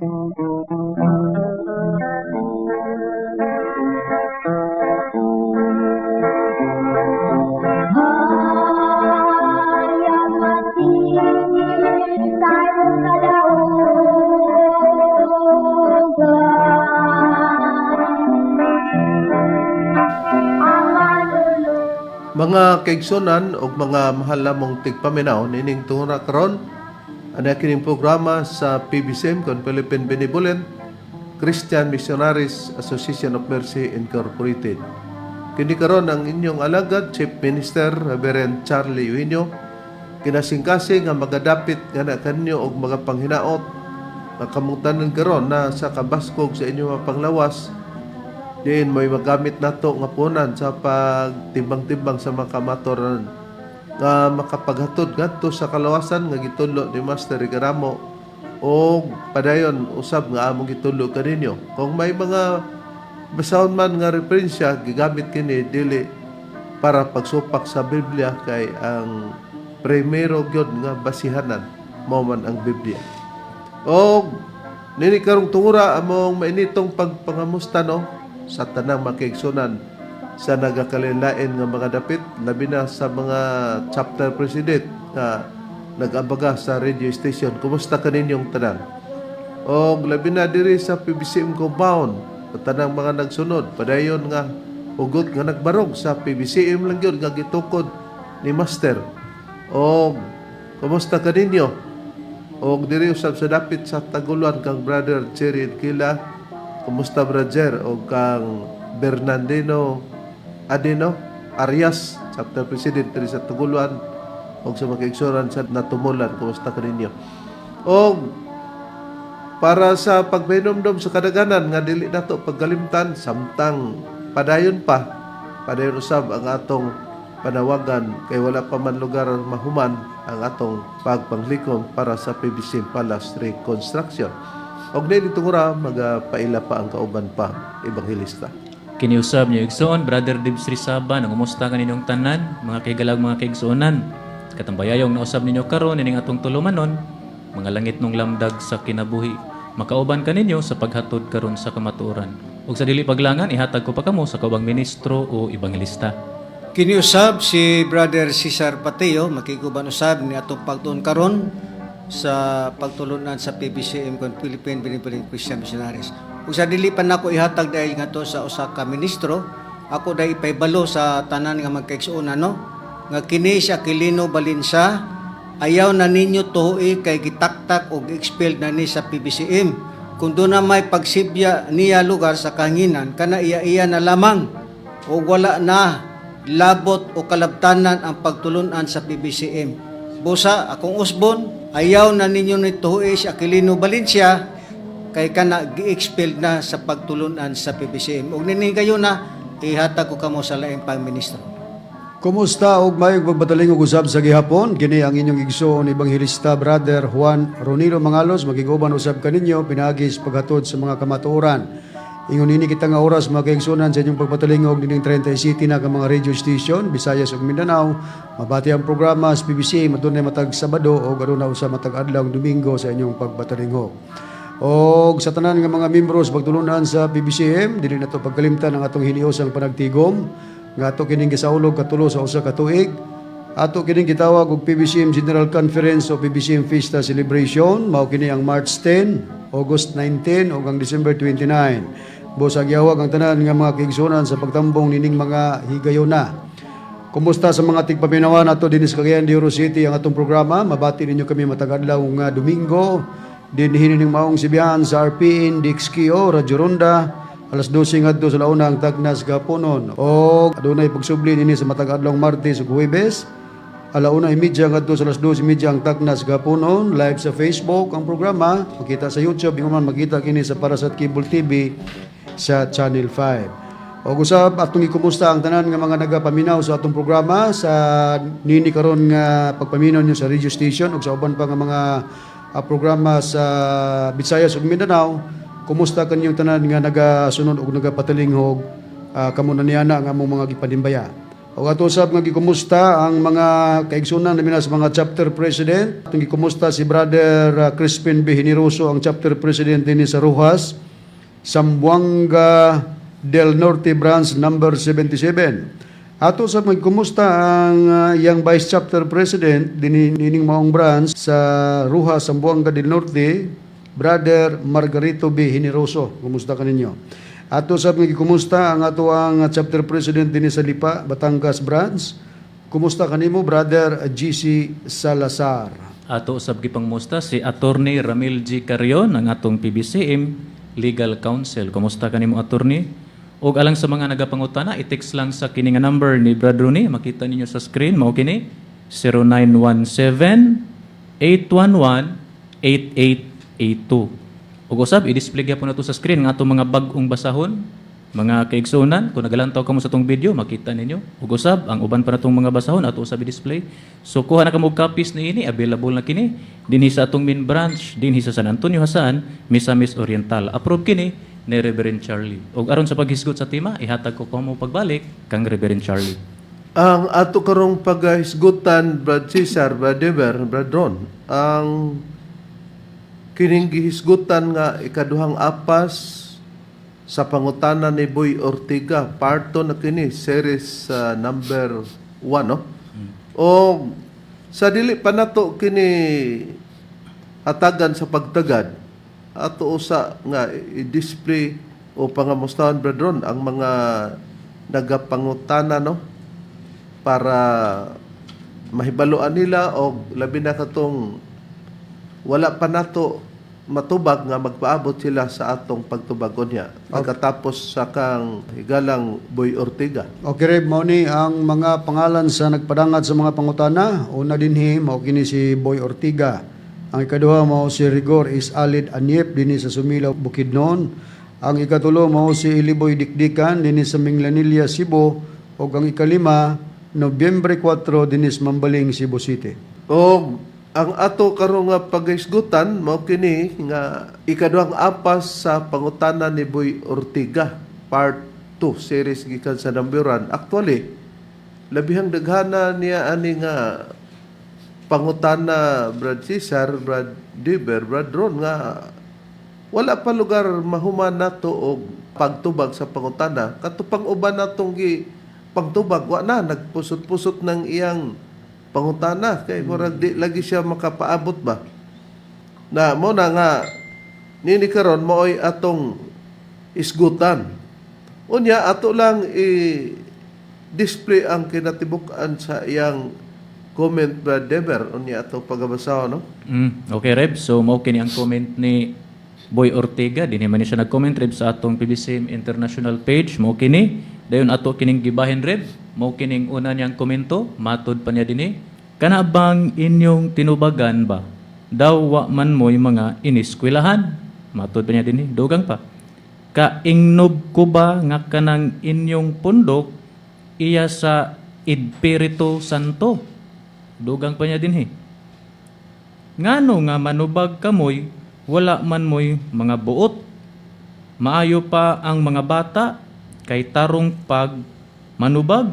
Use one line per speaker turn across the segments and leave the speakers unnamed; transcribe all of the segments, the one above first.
Mga kaigsunan o mga mahal namong tigpaminaw nining tungura karon ana kining programa sa PBCM kon Philippine Benevolent Christian Missionaries Association of Mercy Incorporated. Kini karon ang inyong alagad Chief Minister Reverend Charlie Uinio kinasingkasing nga magadapit nga na kanyo og mga panghinaot makamutanan karon na sa kabaskog sa inyong mga panglawas. Diin may magamit nato nga punan sa pagtimbang-timbang sa mga kamatoran nga makapaghatod ngadto sa kalawasan nga gitudlo ni Master Rigaramo o padayon usab nga among gitudlo kaninyo. Kung may mga basahon man nga referensya gigamit kini dili para pagsupak sa Biblia kay ang primero gyud nga basihanan mao man ang Biblia. O nini karong tungura among mainitong pagpangamusta no sa tanang makiigsunan sa nagakalilain nga mga dapit labi na sa mga chapter president na nag-abaga sa radio station. Kumusta kaninyong tanan? O labi na diri sa PBCM compound tanang mga nagsunod padayon nga hugot nga nagbarog sa PBCM lang yun nga gitukod ni Master. O kumusta kaninyo? O diri usab sa dapit sa Taguluan kang Brother Cherry Kila. Kumusta brother o kang Bernardino Adino Arias chapter president diri sa Tuguluan o sa mga kaigsunan sa Natumulan. Kumusta kaninyo? O para sa pagpainomdom sa kadaganan nga dili nato paggalimtan samtang padayon usab ang atong panawagan kay wala pa man lugar mahuman ang atong pagpanglikom para sa PBC Palace Reconstruction. Og dili tungura magapaila pa ang kauban pa ebanghelista.
Kiniusab niyo igsoon Brother Dibs Rizaba nangumusta kaninyong tanan mga kaigalag mga kaigsuonan. Katambayayong nausab ninyo karon ining atong tulumanon mga langit nung lamdag sa kinabuhi makauban kaninyo sa paghatod karon sa kamatuoran. Ug sa dili paglangan ihatag ko pa kamo sa kaubang ministro o ebanghelista.
Kiniusab si Brother Cesar Pateo makikuban usab ni atong pagtuon karon sa pagtulunan sa PBCM kon Philippine Benevolent Christian Missionaries. Ug sa dili pa nako ihatag dahil nga to sa usa ka ministro, ako dai ipaybalo sa tanan nga magkaigsuonan no nga kini si Aquilino Balinsa ayaw na ninyo tuhoy kay gitaktak og expelled na ni sa PBCM. Kung doon na may pagsibya niya lugar sa kahanginan kana iya na lamang o wala na labot o kalabtanan ang pagtulunan sa PBCM. Busa akong usbon ayaw na ninyo nituhoy si Aquilino Valencia kay kana gi-expelled na sa pagtulunan sa PBCM. Ug nini kayo na ihatag ko kamo sa laing pangministro.
Kumusta og mayong pagbataling og usab sa gihapon? Kini ang inyong igsoon ebanghelista Brother Juan Ronilo Mangalos magiguban usab kaninyo pinagis paghatod sa mga kamatuoran. Ingon ini kita nga oras mga kaigsunan sa inyong pagpatalingog dining 30 City na ka mga radio station Visayas ug Mindanao. Mabati ang programa sa PBC madunay matag Sabado o aduna usa matag adlaw Domingo sa inyong pagpatalingog. Og sa tanan nga mga membro sa pagtulunan sa PBCM dili nato pagkalimtan ang atong hiniusang panagtigom nga ato kining gisaulog katulo sa usa ka tuig. Ato kining gitawag og PBCM General Conference o PBCM Fiesta Celebration mao kini ang March 10, August 19 ug ang December 29. Busag yawag ang tanan nga mga kaigsunan sa pagtambong nining mga higayuna. Kumusta sa mga tigpaminawan nato dinhi sa Cagayan de Oro City ang atong programa? Mabati ninyo kami matag adlaw nga Domingo dinhi ning maong sibihan sa RPN DXKO Radyo Ronda alas 12 ngadto sa launa ang tagnas gaponon. O adunay pagsubli dinhi sa matag adlaw Martes ug Huwebes alauna 1:30 ngadto sa alas 12:30 ang tagnas gaponon live sa Facebook ang programa makita sa YouTube ingon man makita kini sa Parasat Cable TV sa Channel 5. O usab atong ikumusta ang tanan nga mga nagapaminaw sa atong programa sa nini karon nga pagpaminaw nyo sa radio station ug sa uban pa nga mga programa sa Visayas ug Mindanao. Kumusta kanyang tanan nga nagasunod ug nagapatalinghog kamo na niana ang among mga gipanimbaya. O ato usab nga gikumusta ang mga kaigsunan namin sa mga chapter president. Atong gikumusta si Brother Crispin B. Generoso, ang chapter president din sa Rojas, Zamboanga del Norte branch number 77. Ato usab magkumusta ang yang vice chapter president dining maong branch sa Rojas, Zamboanga del Norte, Brother Margarito B. Generoso. Kumusta ka ninyo? Ato sa mga kumusta ang ato ang chapter president din sa Lipa, Batangas branch. Kumusta kanimo Brother GC Salazar?
Ato usab gipang musta si Attorney Ramil G. Carion ang atong PBCM Legal Counsel. Kumusta kanimo attorney? Og alang sa mga nagapangutana, i-text lang sa kini nga number ni Brad Rooney, makita ninyo sa screen, mao kini 0917-811-8882. Ug usab i-display gyapon nato sa screen nga atong mga bag-ong basahon, mga kaigsunan. Kung nagalantaw kamo sa tong video, makita ninyo. Ug usab ang uban pa natong mga basahon ato usab i-display. So kuha na kamo og copies niini, available na kini dinhi sa atong main branch dinhi sa San Antonio Hasaan, Misamis Oriental. Approve kini ni Reverend Charlie. Ug aron sa paghisgot sa tema, ihatag ko kamo pagbalik kang Reverend Charlie.
Ang ato karong paghisgutan, Brad Cesar, Brad Deber, Brad Ron, ang kining gihisgutan nga ikaduhang apas sa pangutana ni Boy Ortiga, part 2 na kini, series number 1, no? O sa dili pa nato kini hatagan sa pagtagad, ato usa nga i-display o pangamustahan, Brad Ron, ang mga nagapangutana, no? Para mahibaluan nila o labi na katong wala pa nato matubag nga magpaabot sila sa atong pagtubagon niya. Pagkatapos sa kang higalang Boy Ortiga.
Okay, Reb, mao ni ang mga pangalan sa nagpadangad sa mga pangutana. Una dinhi mao kini si Boy Ortiga. Ang ikaduha mao si Rigor is Alid Anyep dinhi sa Sumilaw, Bukidnon. Ang ikatulo mao si Iliboy Dikdikan dinhi sa Minglanilla, Cebu. Ug ang ikalima Nobyembre 4 dinhi sa Mambaling, Cebu City.
O ang ato karong nga paghisgutan mao kini nga ikaduhang apas sa pangutana ni Boy Ortiga, part 2, series gikan sa Nambiuran. Actually, labihang daghana niya ani nga pangutana, Brad Cesar, Brad Deber, Brad Ron, nga wala pa lugar mahuman nato og pagtubag sa pangutana. Katupang uban natong gi pagtubag, wa na nagpusot-pusot ng iyang pangutana kay murag di lagi siya makapaabot ba na mo na nga nini karon mo'y atong isgutan unya ato lang i-display ang kinatibuk-an sa iyang comment, Brad Deber, unya ato pagabasa, no?
Okay, Reb. So mao kini ang comment ni Boy Ortega. Dinhi man siya nag-comment, Reb, sa atong PBCM International page. Mao kini dayon ato kining gibahin, Reb. Mao kining una niyang komento, matud pa niya dinhi. Kana bang inyong tinubagan ba? Daw wa man mo'y mga iniskwelahan. Matud pa niya dinhi, dugang pa. Kaingnob ko ba nga kanang inyong pundok iya sa Espiritu Santo? Dugang pa niya dinhi. Ngano nga manubag kamoy, wala man mo'y mga buot. Maayo pa ang mga bata, kay tarong pag manubag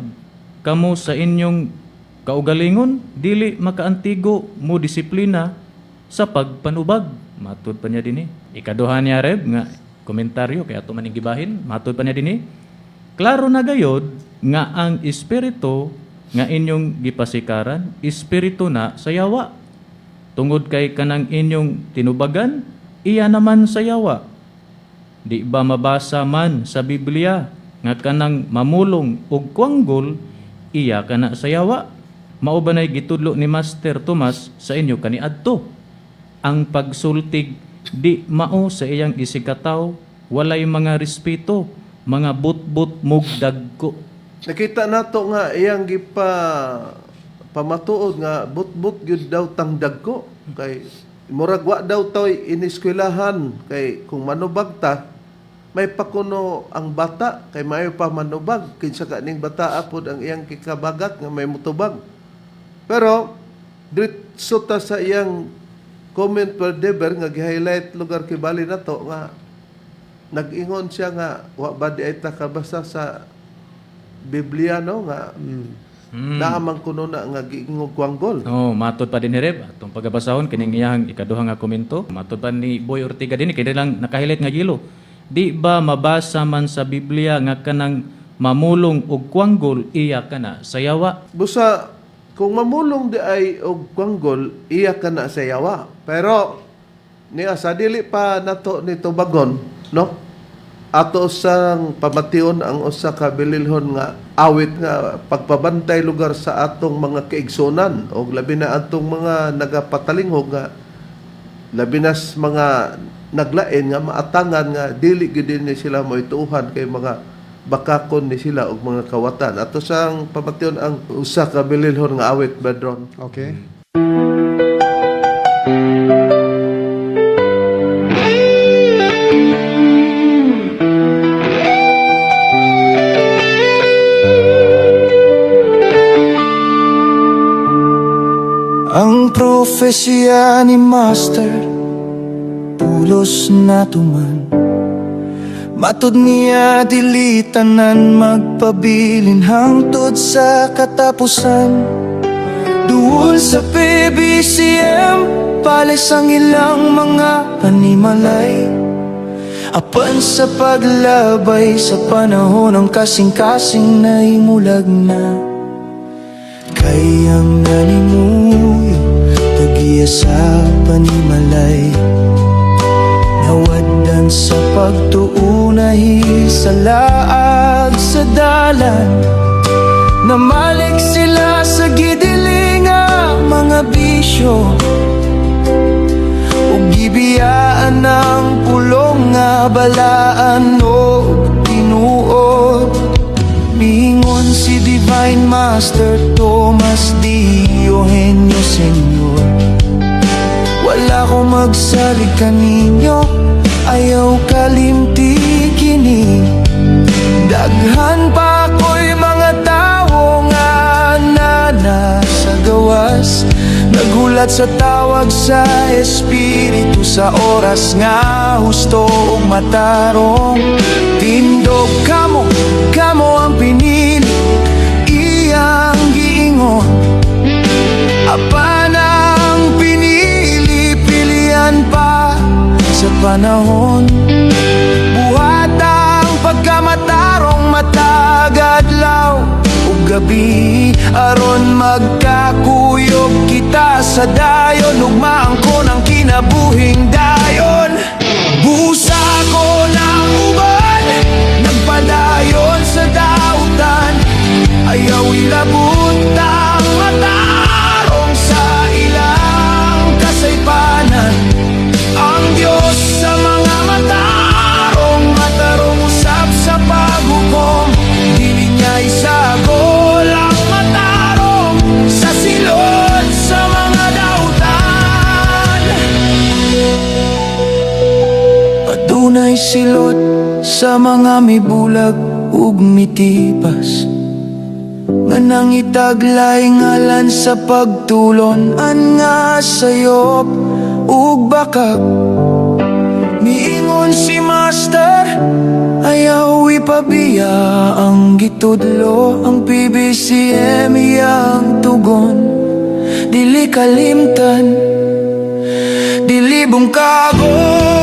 kamo sa inyong kaugalingon, dili makaantigo mo disiplina sa pagpanubag. Matud pa niya dinhi. Ikaduha niya, Reb, nga komentaryo kay ato maning gibahin. Matud pa niya dinhi. Klaro na gayod nga ang espiritu nga inyong gipasikaran, espiritu na sa yawa. Tungod kay kanang inyong tinubagan, iya naman sa yawa. Di ba mabasa man sa Biblia nga kanang mamulong og kwanggol, iya kana sa yawa? Mao ba nay gitudlo ni Master Tomas sa inyo kaniadto? Ang pagsultig di mao sa iyang isikataw, walay mga respeto, mga butbut mugdagko.
Nakita nato nga iyang pamatuod nga butbut gyud daw tang dagko kay murag wa daw toy iniskwelahan kay kung manubag ta may pakuno ang bata kay mayo pa manubag kinsa kaning bata apod ang iyang kikabagat nga may mutubag. Pero diretso ta sa iyang comment, per Deber, nga gi-highlight lugar kibali nato nga nag-ingon siya nga wa ba di ay ta kabasa sa Biblia no nga naamang kuno na nga giingog kwanggol.
Oh, matod pa din ni Reb atong pagabasahon kining iyang ikaduha nga komento. Matod pa ni Boy Ortiga din kini lang nakahilit nga gilo. Di ba mabasa man sa Biblia nga kanang mamulong og kwanggol iya kana sayawa?
Busa kung mamulong di ay og kwanggol iya ka na sa yawa. Pero niya sa dili pa nato ni tubagon no? Ato sang pamation ang usa ka bililhon nga awit nga pagpabantay lugar sa atong mga kaigsunan o labi na atong mga nagapatalingog nga labi nas mga naglain nga maatangan nga dili gid ni sila mo ituuhan kay mga bakakon ni sila og mga kawatan. Ato sang pamation ang usa ka bililhon nga awit bedron.
Okay.
Ang propesya ni Master pulos na tuman. Matod niya dili tanan magpabilin hangtod sa katapusan. Duol sa PBCM palis ang ilang mga panimalay. Apan sa paglabay sa panahon ng kasing-kasing na imulag na. Kayang nalimuyo tagiya sa panimalay. Nawadan sa pagtuunahi sa laag sa dalan. Namalik sila sa gidiling nga mga bisyo. Ug gibiyaan ng pulong nga balaan o tinuod. Mingon si Divine Master Tomas D. Eugenio Senyor. Wala ko magsalig kaninyo, ayaw kalimti kini. Daghan pa ko'y mga tao nga nasa gawas. Nagulat sa tawag sa Espiritu sa oras nga husto ug matarong. Tindog kamo ang pinili, iyang giingon. Apan ang pinili, pilihan pa sa panahon. Buhat ang pagkamatarong matag adlaw ug gabi, aron magkakuyog kita sa dayon ug maangkon ang kinabuhing dayon. Busa ko ng uban, nagpadayon sa dautan. Ayaw ilabot ang matarong sa ilang kasaypanan. Ang Diyos sa mga matarong usap sa paghukom. Dili niya isagol ang matarong sa silod sa mga dautan. Adunay silot sa mga mibulag ug mitipas, nga nang itaglay ngalan sa pagtulon an nga sayop ug bakak. Miingon si Master, ayaw ipabiya ang gitudlo. Ang PBCM iyang tugon, dili kalimtan, dili bungkagon.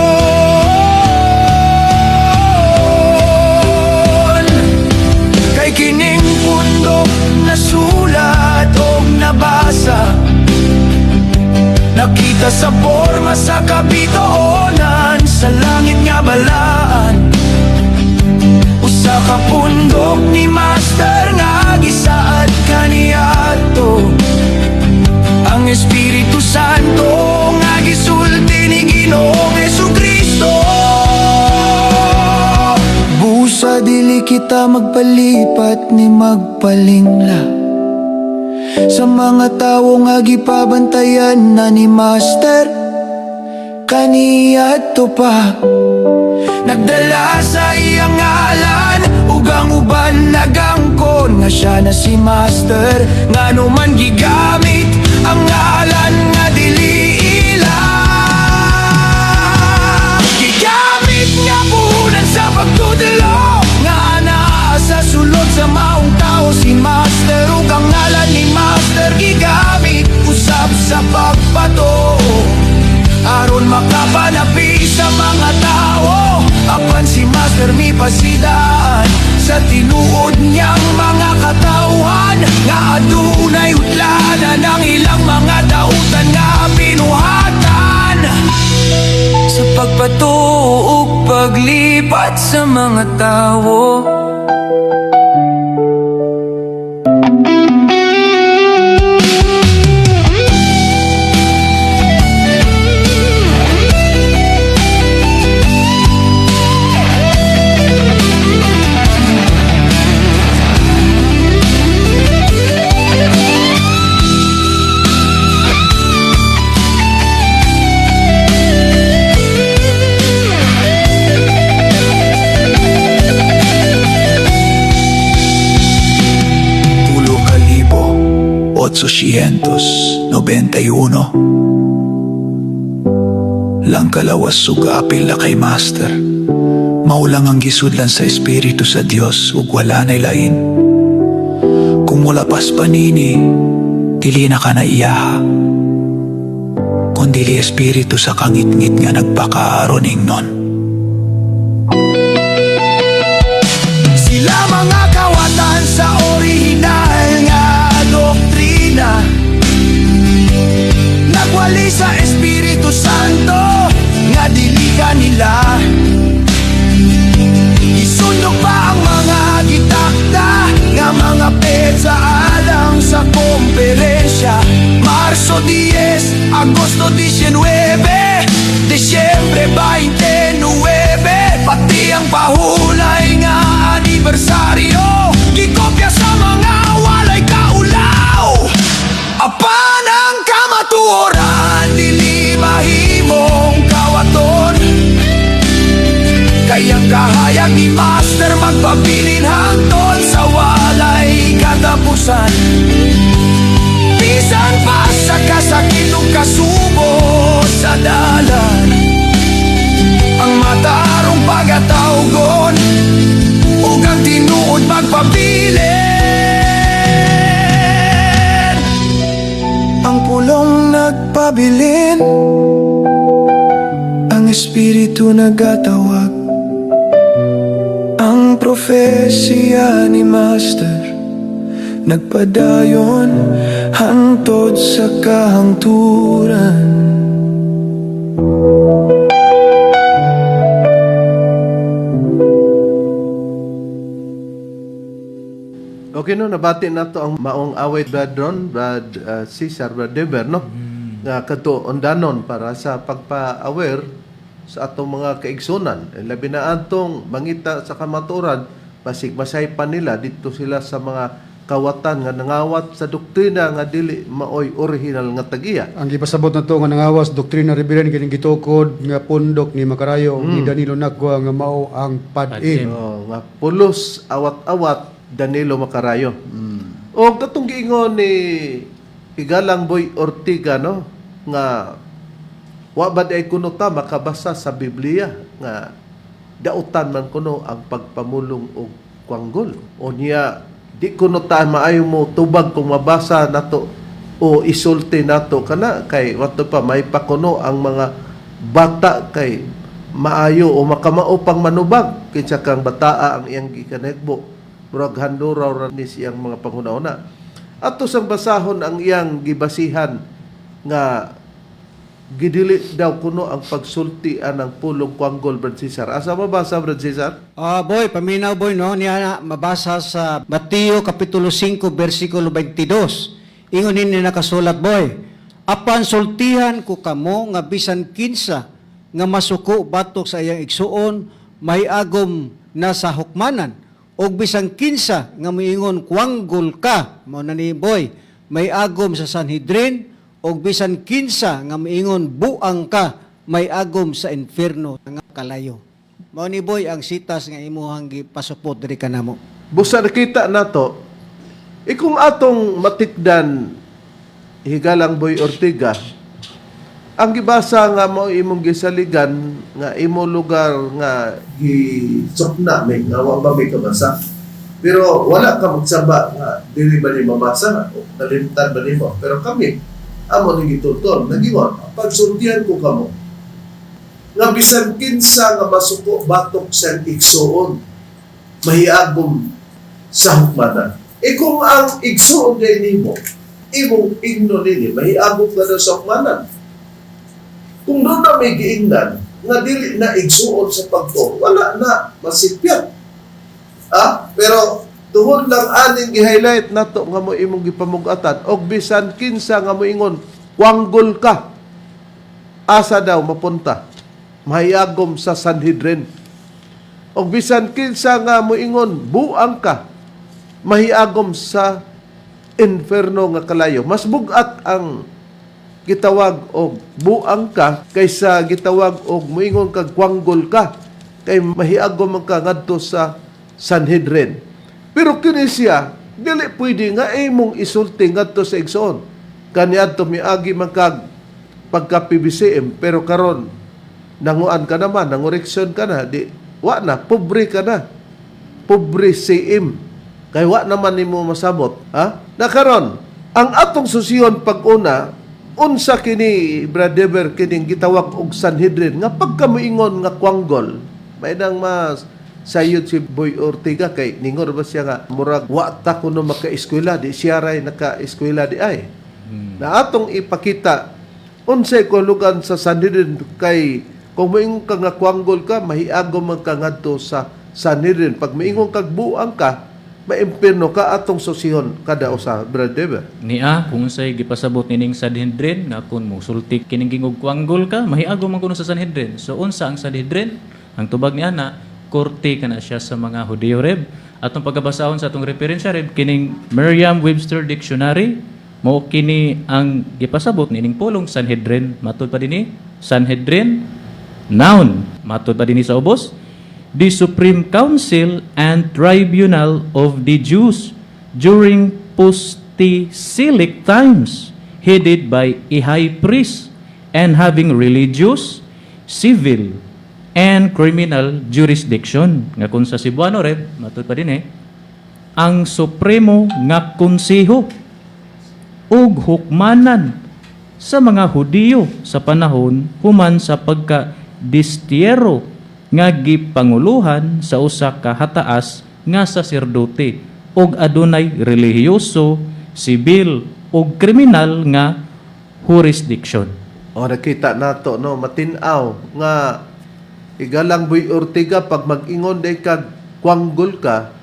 Kay kining pundok nasulat o nabasa, nakita sa forma sa kabitoonan, sa langit nga balaan. Usa ka pundok ni Master nga gisaad kaniadto. Ang Espiritu Santo nga gisulti ni Ginoong Jesucristo. Busa dili kita magpalipat ni magpalingla sa mga tao nga gipabantayan na ni Master kaniadto pa. Nagdala sa iyang ngalan ug ang uban nagangkon nga siya na si Master. Ngano man gigamit ang ngalan nga dili ila, gigamit nga puhunan sa pagtudlo nga naa sa sulod sa maong tuog paglipat sa mga tao. Pulo kalibo 891 lang kalawas sugapil na kay Master. Maulang ang gisudlan sa Espiritu sa Dios ug wala nay lain. Kung wala pas panini, dili na ka na iyaha. Kung dili Espiritu sa kangit-ngit nga nagpakaaron ingnon. Sila mga kawatan sa orihinal nga doktrina, nagwali sa Espiritu Santo nga dili kanila. Isundok pa ang mga gitakda nga mga petsa alang sa komperensya. Marso 10, Agosto 19, Disyembre 29, pati ang pahulay nga anibersaryo gikopya sa mga walay kaulaw. Apan ang kamatuoran dili mahimong kawaton, kayang kahayag ni Master magpabilin hangtod sa walay katapusan. Bisan pa sa kasakit ug kasubo sa dalan, ang matarong pagatawgon ug ang tinuod magpabilin. Ang pulong nagpabilin, ang Espiritu nagatawag. Ang profesya ni Master nagpadayon hangtod sa kahangturan.
Okay no, nabati na to ang maong awit Brad Ron, Brad Cesar, Brad Deber, no? Nga kadto undanon para sa pagpa-aware sa atong mga kaigsunan. Labi na atong mangita sa kamaturan, basig masay pa nila dito sila sa mga kawatan nga nangawat sa doktrina nga dili maoy original nga tagiya.
Ang gipasabot na to nga nangawas doktrina rebellion kining gitukod nga pundok ni Macarayo ni Danilo Nagwa nga mao ang PAD-IN.
Nga pulos awat-awat Danilo Macarayo. O katong giingon ni Igalang Boy Ortiga, no, nga wa bad ay kuno ta makabasa sa Biblia nga dautan man kuno ang pagpamulong og kwanggol. O niya di kuno ta maayo mo tubag kung mabasa nato o isulti nato kana kay wato pa may pakuno ang mga bata kay maayo o makamao pang manubag kinsa kang bataa ang iyang gikanegbo murag handuraw ra ni siyang mga panghuna-una. Ato sang basahon ang iyang gibasihan nga gidili daw kuno ang pagsultian ng pulong kwanggol, Brad Cesar. Asa mabasa, Brad Cesar?
Boy, paminaw boy, no? Niya na mabasa sa Mateo Kapitulo 5, versikulo 22. Ingon ni nakasulat, boy. Apan sultihan ko kamo nga bisan kinsa nga masuko batok sa iyang igsuon, may agom na sa hukmanan. O bisan kinsa nga moingon kwanggol ka, mo na ni boy, may agom sa Sanhedrin, o bisan kinsa nga moingon buang ka, may agom sa inferno nga kalayo. Mao ni boy ang sitas nga imuhang gipasupot diri kanamo.
Busa nakita nato, ikong atong matikdan Higalang Boy Ortiga, ang gibasa nga mo imong gisaligan nga imo lugar nga gisukna may nga wa ba may kabasa. Pero wala ka magsaba nga dili ba ni mabasa o nalimtan ba nimo. Pero kami amo ni gitutol nagingon pagsultihan ko kamo nga bisan kinsa nga masuko batok sa igsuon mahiagom sa hukmanan. Kung ang igsuon kay nimo imong igno nini mahiagom ka na sa hukmanan. Kung doon na may giingnan nga dili na igsuon sa pagtuo, wala na masipyat. Pero tuhod lang aning gi-highlight nato nga mo imong gipamugatan og bisan kinsa nga moingon wanggol ka, asa daw mapunta? Mahayagom sa Sanhedrin. Og bisan kinsa nga moingon buang ka, mahiagom sa inferno nga kalayo. Mas bugat ang gitawag og buang ka kaysa gitawag og moingon kag wanggol ka, kay mahiagom ka ngadto sa Sanhedrin. Pero kini siya dili pwede nga imong isulti ngadto sa igsoon. Kaniadto miagi man kag pagka PBCM, pero karon nanguan ka naman, nangoreksyon ka na, di wa na, pobre ka na. Pobre CM. Kay wa naman nimo masabot, Na karon ang atong susiyon pag-una, unsa kini Brother kining gitawag og Sanhedrin nga pagkamuingon nga kwanggol, may nang mas sayod si Boy Ortiga kay ningor ba siya nga murag wa ta kuno maka-eskwela, di siya ray naka-eskwela di ay. Na atong ipakita unsay kahulugan sa Sanhedrin kay kung moingon ka nga kwanggol ka, mahiagom man ka ngadto sa Sanhedrin. Pag moingon kag buang ka, maimpirno ka atong susihon kada usa, Brother.
Niya, kung unsay gipasabot nining Sanhedrin, nga kung musulti kining gingog kwanggol ka, mahiagom man kuno sa Sanhedrin. So, unsa ang Sanhedrin? Ang tubag niya na, korte ka na siya sa mga Hudiyo reb. Atong pagkabasahon sa atong referensya reb, kining Merriam-Webster Dictionary, mo kini ang gipasabot nining pulong Sanhedrin. Matod pa dinhi, Sanhedrin, noun. Matod pa dinhi sa ubos, the Supreme Council and Tribunal of the Jews during post-Exilic times, headed by a high priest and having religious, civil, and criminal jurisdiction. Nga kung sa Cebuano reb, matod pa din ang supremo nga konseho ug hukmanan sa mga Hudiyo sa panahon human sa pagka-distiero nga gipanguluhan sa usa ka hataas nga saserdote ug adunay relihiyoso, sibil ug kriminal nga jurisdiction.
O nakita nato no, matinaw nga igalang Boy Ortiga pag mag-ingon day kag kwanggol ka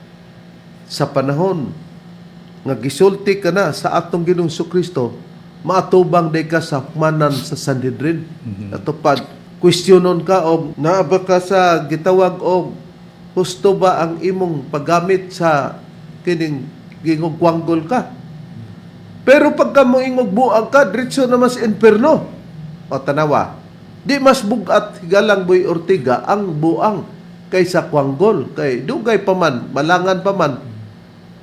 sa panahon nga gisulti ka na sa atong Ginoong Kristo, maatubang day ka sa hukmanan sa Sanhedrin. Natupad, questionon ka og naaba ka sa gitawag og husto ba ang imong paggamit sa kining gingog kwanggol ka. Pero pagka mo ingog buang ka, diretso na mas inferno. O tanawa, di mas bugat higalang Boy Ortiga ang buang kaysa kwanggol. Kay dugay pa man, malangan pa man,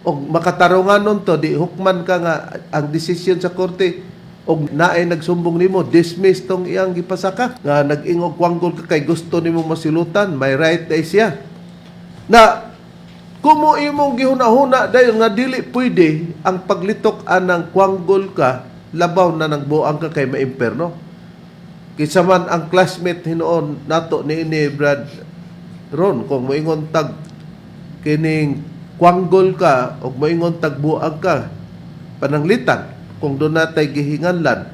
o makatarungan nun to, di hukman ka nga ang desisyon sa korte, o naay nagsumbong nimo, dismiss tong iyang gipasaka, nga nag-ingog kwanggol ka kay gusto nimo masilutan, may right day siya. Na, kumo imong gihuna-huna dayon nga dili pwede ang paglitok anang kwanggol ka, labaw na nang buang ka kay maimperno. Kisa man ang classmate hinoon nato ni Brad Ron, kung moingon tag kining kwanggol ka o moingon tag buang ka, pananglitan, kung doon natay gihinganlan,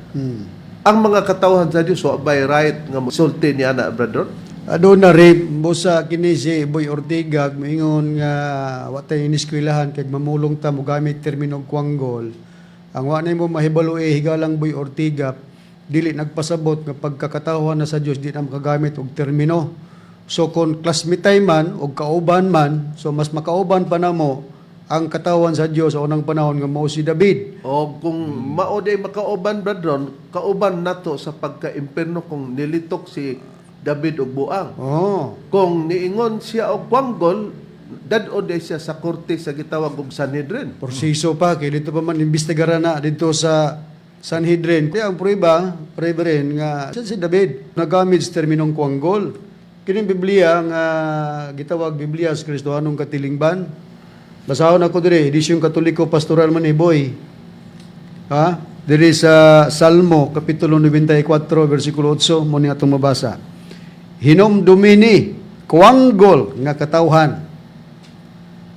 ang mga katawhan sa Diyos, so by right nga sulti ni ana, Brad Ron?
Aduna na rin, busa kini si Boy Ortiga, maingon nga watay iniskwilahan kay mamulong ta mo gamit terminong kwanggol. Ang wanay mo mahibalo higalang Boy Ortiga, dili nagpasabot nga pagkakatahuan na sa Dios di na makagamit og termino. So kung classmate man o kauban man, so mas makauban pa namo ang katawan sa Dios sa unang panahon nga mao si David.
O kung mao day makauban, Brad Ron, kauban nato sa pagka-imperno kung nilitok si David og buang.
Oh.
Kung niingon siya og kwanggol, dad-o day siya sa korte sa gitawag og Sanhedrin.
Porsiso pa kay dito pa man imbestigaran na dito sa Sanhedrin. Kaya ang prueba rin nga si David nagamit sa terminong kwanggol. Kining Biblia nga gitawag Biblia sa Kristohanong Katilingban. Basahon ako dire, edisyong Katoliko Pastoral man ni Boy. Ha? Diri sa Salmo kapitulo 94 bersikulo 8 mo ni atong mabasa. Hinomdumini kwanggol nga katawhan.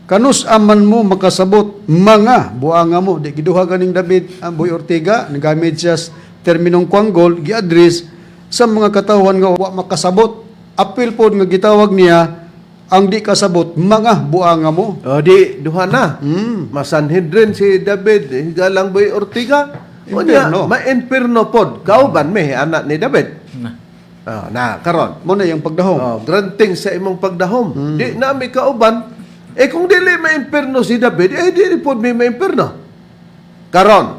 Kanus aman mo makasabot mga buanga mo. Di kiduha ganing David ang Boy Ortiga, nagamit siya terminong kwanggol, gi-address sa mga katawhan nga wa makasabot. Apil po nga gitawag niya ang di kasabot mga buanga mo.
O di, duha na. Masanhedrin si David, higalang Boy Ortiga. O niya,
Imperno.
ma-imperno pod. Kauban may anak ni David.
Na.
Karon.
Mo na yung pagdahom.
Granting sa imong pagdahom. Di na may kauban. Kung dili ma-imperno si David, di pod may ma-imperno. Karon.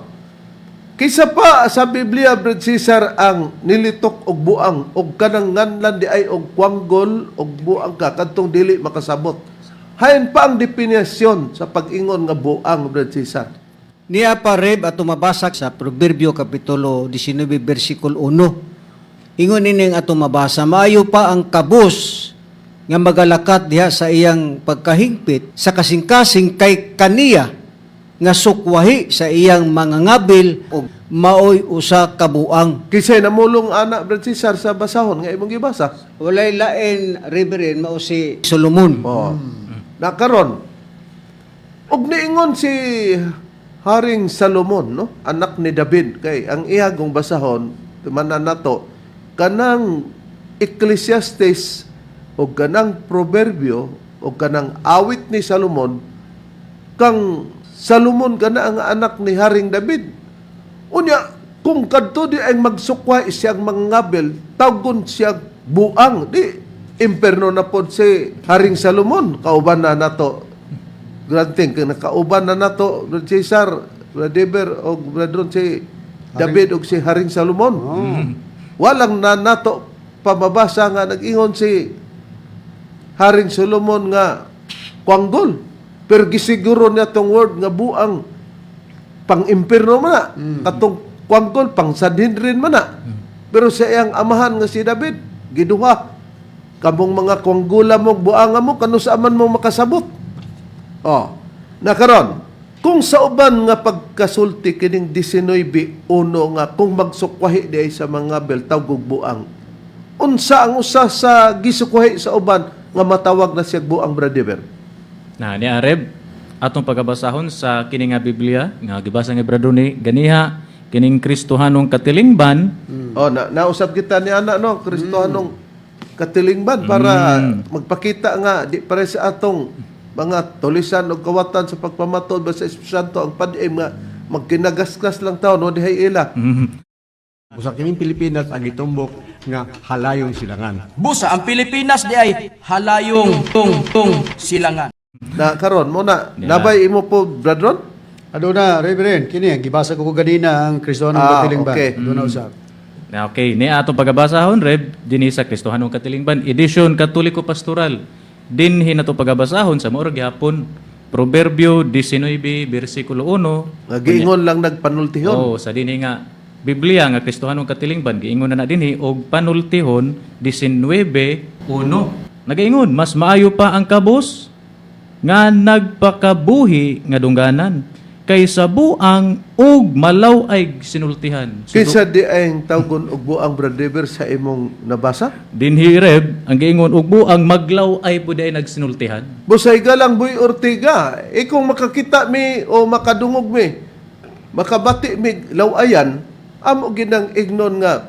Kisa pa sa Biblia, Brad Cesar, ang nilitok og buang og kanang nganlan di ay og kwanggol og buang ka kadtong dili makasabot. Hayon pa ang definisyon sa pag-ingon nga buang, Brad Cesar.
Niya pa Reb at mabasa sa Proverbio Kapitulo 19, versikulo 1. Ingon ining ato mabasa, maayo pa ang kabus nga magalakat diha sa iyang pagkahingpit sa kasing-kasing kay kaniya nga sukwahi sa iyang mga ngabil o maoy usa ka buang.
Kisay namulong anak, Brad Cesar, sa basahon nga imong gibasa.
Walay lain Reverend mao si Solomon.
Nakaron. Og niingon si Haring Salomon, no? Anak ni David, kay ang ihagong basahon, tumanan nato, kanang Ecclesiastes o kanang Proverbio o kanang awit ni Salomon, kang Salomon kana ang anak ni Haring David. Unya, kung kadto di ay magsukway siyang mangabel, tawgon siyang buang, di imperno na pod si Haring Salomon, kauban na nato. Granting, kung nakauban na nato, Brad Cesar, Brad Deber, o Brad Ron, si David o si Haring Salomon. Walang na nato pamabasa nga nag-ingon si Haring Solomon nga kwanggol. Pero gisiguro niya tong word nga buang pang-impirno man na. Katong kwanggol, pang-sanhedrin man na. Pero sa iyang amahan nga si David, giduha. Kamong mga kwanggula mo, buanga mo, kanusaaman mo makasabot. Nakaron, kung sa uban nga pagkasulti kining 19:1 nga kung magsukwahi di ay sa mga bel tawgog buang. Unsa ang usa sa gisukwahi sa uban nga matawag na siya buang, brother?
Na ni Areb, atong pagabasahon sa kini nga Biblia nga gibasa nga Brado ni ganiha kining Kristohanong katilingban.
Nausap kita ni ana no, Kristohanong katilingban para magpakita nga di pare sa atong mga tulisan o kawatan sa pagpamatod ba sa Espiritu Santo ang pad-im nga magkinagaskas lang taon no dihay ila.
Usa kaming Pilipinas ang itumbok nga halayong silangan.
Busa ang Pilipinas di ay halayong tung silangan.
Na karon mo na nabay imo po bradron?
Aduna, Reverend, kini gibasa ko ganina ang Kristohanong katilingban.
Okay.
Aduna usab.
Na okay, ni atong pagabasahon Reb dinhi sa Kristohanong katilingban edition Katoliko Pastoral. Dinhi nato pagabasahon sa maorag gihapon. Proverbio 19 versikulo 1.
Nga giingon lang nagpanultihon.
Oh, sa dinhi nga Biblia nga Kristohanong katilingban giingon na dinhi og panultihon 19:1. Nagaingon mas maayo pa ang kabus nga nagpakabuhi nga dungganan kaysa buang ug malaw ay sinultihan.
Kinsa di ay tawgon og buang brother sa imong nabasa?
Dinhi Reb ang giingon og buang maglaw ay pud ay nagsinultihan.
Busay galang Boy Ortiga, kung makakita mi o makadungog mi, makabati mi lawayan, amo ginang ignon nga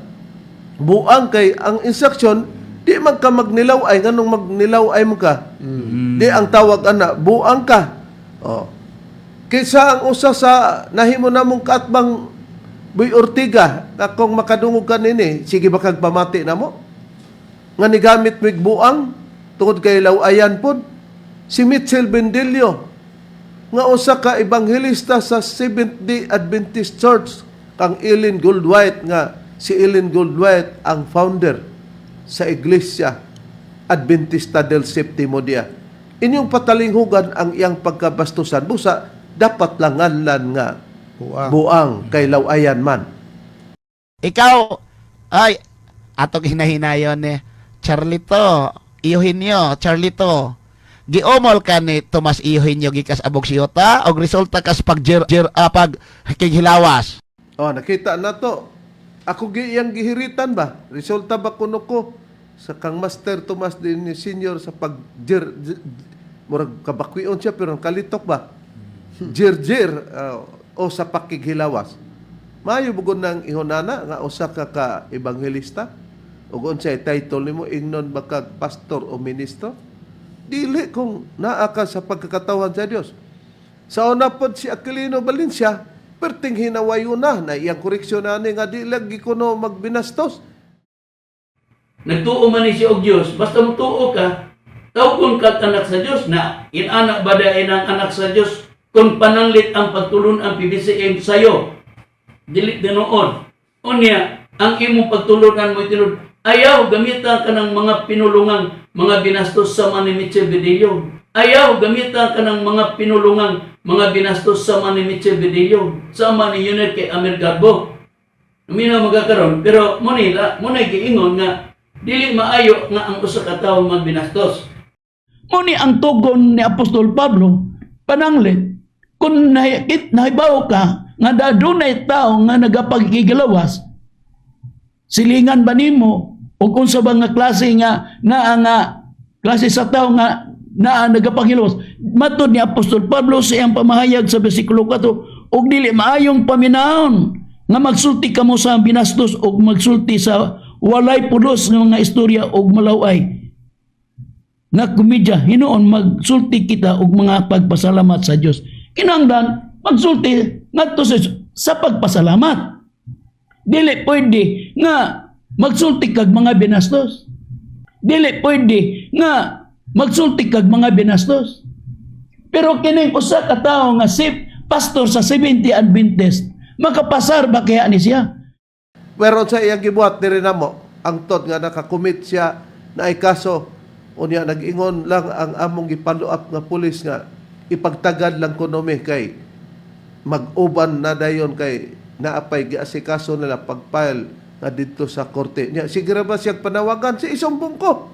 buang kay ang instruction di man ka magnilaw ay nganong magnilaw ay mo ka. Di ang tawag ana buang ka. Kaysa ang usa sa nahimo namong kaatbang Boy Ortiga, kung makadungog ka nini, sige ba kag pamati namo? Nga nigamit mig buang tungod kay lawayan pod. Si Mitchell Bendelio nga usa ka ebanghelista sa Seventh-day Adventist Church, kang Ellen Goldwhite nga si Ellen Goldwhite ang founder sa Iglesia Adventista del Septimo Dia. Inyong patalinghugan ang iyang pagkabastusan. Busa, dapat langanlan nga buang kay lawayan man.
Ikaw, ay, atong hinahinayon ni Charlito, iyohin nyo, Charlito. Giomol ka ni Tomas iyohin nyo gikas abog siyota o resulta kas pag kighilawas.
Nakita na to. Ako iyang gihiritan ba? Resulta ba kuno ko sa kang Master Tomas din ni Senior sa pag murag kabakwion siya pero kalitok ba? O sa pakighilawas. Maayo bugon ng ihonana nga usa ka ebanghelista ug unsay title nimo ingnon ba kag pastor o ministro? Dili kung naa ka sa pagkakatawan sa Dios. Sa una pod si Aquilino Valencia, perting hinawayo na iyang koreksyon ani nga di lagi kuno magbinastos.
Nagtuo man ni siya og Dios, basta mutuo ka, tawgon ka anak sa Dios na inanak badain ang anak sa Dios kung pananglit ang pagtulon ang PBCM sayo. Dili dinoon. Unya, ang imong pagtulunan mo itinod, ayaw gamitan ka ng mga pinulungang mga binastos sa ni Mitchell Bedillo. Ayaw gamitan ka ng mga pinulungang mga binastos sa ni Mitchell Bedillo. Sama ni Yunel kay Amir Garbo. Mina magkakaroon, pero muna giingon nga dili maayo nga ang usa ka tawo magbinastos.
Muni ang tugon ni Apostol Pablo, pananglit, kung nahibaw ka, nga dadunay tao nga nagapagkigalawas, silingan ba nimo, o kung sa ba nga klase nga, klase sa tao nga, nagapagkigalawas, matod ni Apostol Pablo sa iyang pamahayag sa bersikulo 4, og dili maayong paminahon, nga magsulti ka mo sa binastos, o magsulti sa walay pulos ng mga istorya, o malaway, nga komedya, hinoon magsulti kita og mga pagpasalamat sa Dios. Kinahanglan magsulti ngadto sa pagpasalamat. Dili pwede nga magsulti kag mga binastos. Dili pwede nga magsulti kag mga binastos. Pero kining usa ka tawo nga pastor sa 70 Adventist, makapasar ba kaya ni siya?
Pero sa iyang gibuhat diri namo, ang tod nga nakakomit siya na ay kaso unya nag-ingon lang ang among gipaluap nga pulis nga ipagtagad lang kuno kay mag-uban na dayon kay naapay giasikaso nila pagfile nga dito sa korte. Nya sige ra ba siyang panawagan si isumbong ko.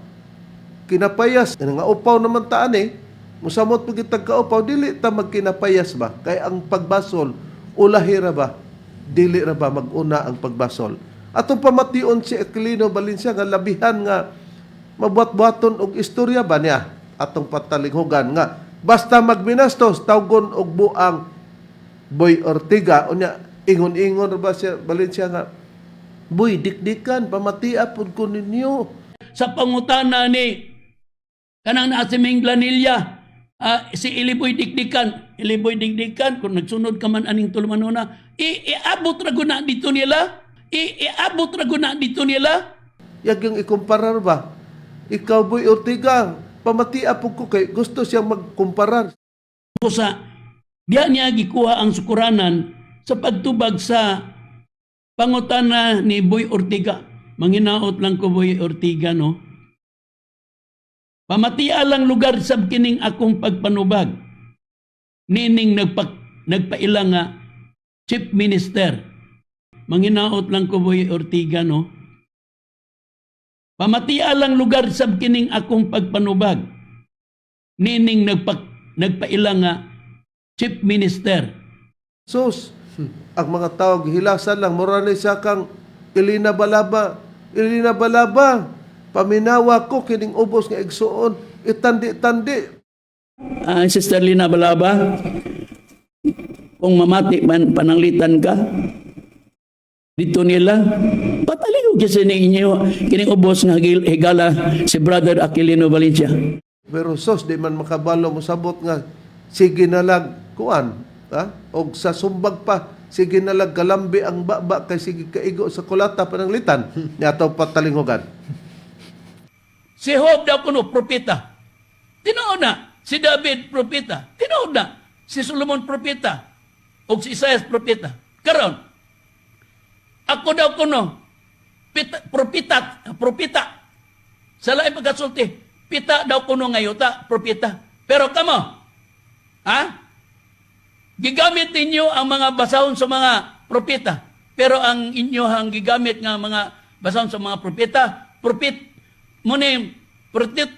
Kinapayas nga upaw naman taan musamot pag tagkaupaw dili ta magkinapayas ba kay ang pagbasol ulahi ra ba dili ra ba maguna ang pagbasol. Atong pamation si Aquilino Valencia nga labihan nga mabuhat-buhaton og istorya ba niya atong patalinghugan nga basta magbinastos tawgon og buang Boy Ortiga unya ingon-ingon ba siya Valencia nga boy dikdikan pamatia pud ko ninyo
Sa pangutana ni kanang naa si Ming Glanilla, si Iliboy Dikdikan, kung nagsunod ka man aning tulumanuna, iabot ra guna dito nila,
yag yung ikumparar ba ikaw Boy Ortiga pamatia pud ko kay gusto siyang magkumparar.
Sa diya niya gikuha ang sukuranan sa pagtubag sa pangutana ni Boy Ortiga. Manginaot lang ko Boy Ortiga, no? Pamatia lang lugar sab kining akong pagpanubag. Nining nagpaila nga Chief Minister. Manginaot lang ko Boy Ortiga, no? Pamatia lang lugar sab kining akong pagpanubag. Nining nagpaila nga Chief Minister.
Sus, ang mga tao gihilasan lang mura ni sa kang Ilina Balaba, paminawa ko kining ubos nga igsuon, itandi-tandi.
Sister Lina Balaba, kung mamati man pananglitan ka, dito nila, pataliw kasi ninyo, kining ubos nga higala si Brother Aquilino Valencia.
Pero sus, di man makabalo mo sabot nga, sige na lang, kuan, o sa sumbag pa, sige na lang galambi ang baba kay sige kaigo sa kulata pananglitan niya to patalinghugan.
Si Job daw kuno propeta. Tinuod na si David propeta. Tinuod na si Solomon propeta. O si Isaias propeta. Karon ako daw kuno propeta. Sa lain pagkasulti, pita daw kuno ngayota propeta. Pero kamo, gigamit ninyo ang mga basahon sa mga propeta. Pero ang inyo hang gigamit nga mga basahon sa mga propeta,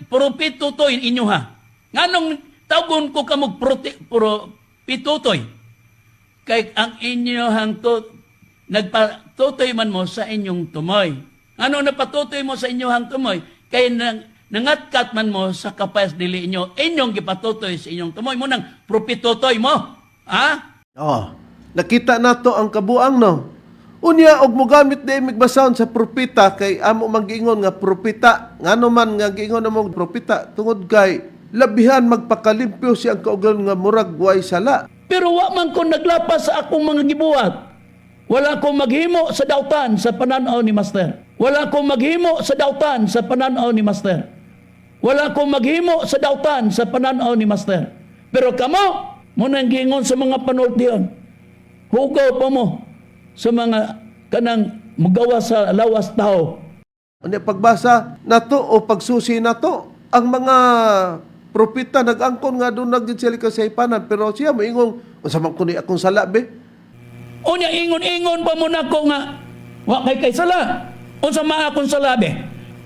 propitutoy inyo ha. Nganong tawgon ko kamog propitutoy? Kay ang inyo hang nagpatutoy man mo sa inyong tumoy. Ano napatutoy mo sa inyong hang tumoy? Kay nangatkat man mo sa kapayas dili inyo, inyong gipatutoy sa inyong tumoy mo nang propitutoy mo.
Oh, nakita nato ang kabuang no. Unya og mogamit di migbasahon sa propeta kay amo mag-ingon nga propeta ngano man nga giingon mo propeta tungod kay labihan magpakalimpyo siyang kaugalingon nga murag way sala.
Pero wa man ko naglapas sa akong mga gibuhat. Wala ko maghimo sa dautan sa pananaw ni Master. Wala ko maghimo sa dautan sa pananaw ni Master. Wala ko maghimo sa dautan sa pananaw ni Master. Pero kamo, mo nang giingon sa mga panultiyon. Hugaw pa mo sa mga kanang mugawa sa lawas tao.
Unya pagbasa nato o pagsusi nato ang mga propeta nag-angkon nga doon nagdid sila kasaypanan pero siya moingon unsa man kuni akong sala be.
Unya ingon-ingon pa mo nako nga wa kay sala. Unsa maa akong salabi?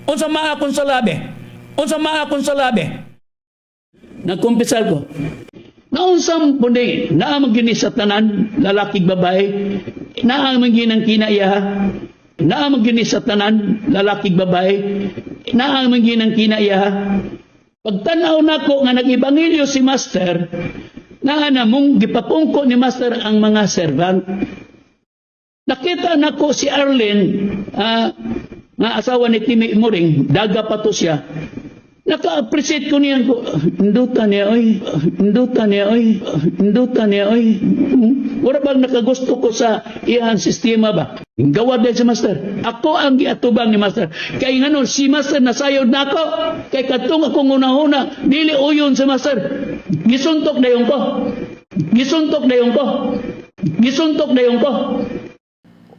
Unsa maa akong salabi? Unsa maa akong salabi? Nagkumpisal ko. Naunsam po di, naamag yun sa tanan, lalaki babae, naamag yun ang kinaiya, naamag yun sa tanan, lalaki babae, naamag yun ang kinaiya. Pagtanaw na ko nga nag-ibangilyo si Master, na mong gipapungko ni Master ang mga servant. Nakita na ko si Arlene, nga asawa ni Timi Muring, daga pa to siya. Naka-appreciate ko niyan ko, indutan niya, oy. Wala bang nakagusto ko sa iyang sistema ba? Gawad din si Master. Ako ang giatubang ni Master. Kay nga si Master nasayod na ako. Kay katong akong una-una, dili uyon si Master. Gisuntok dayon ko.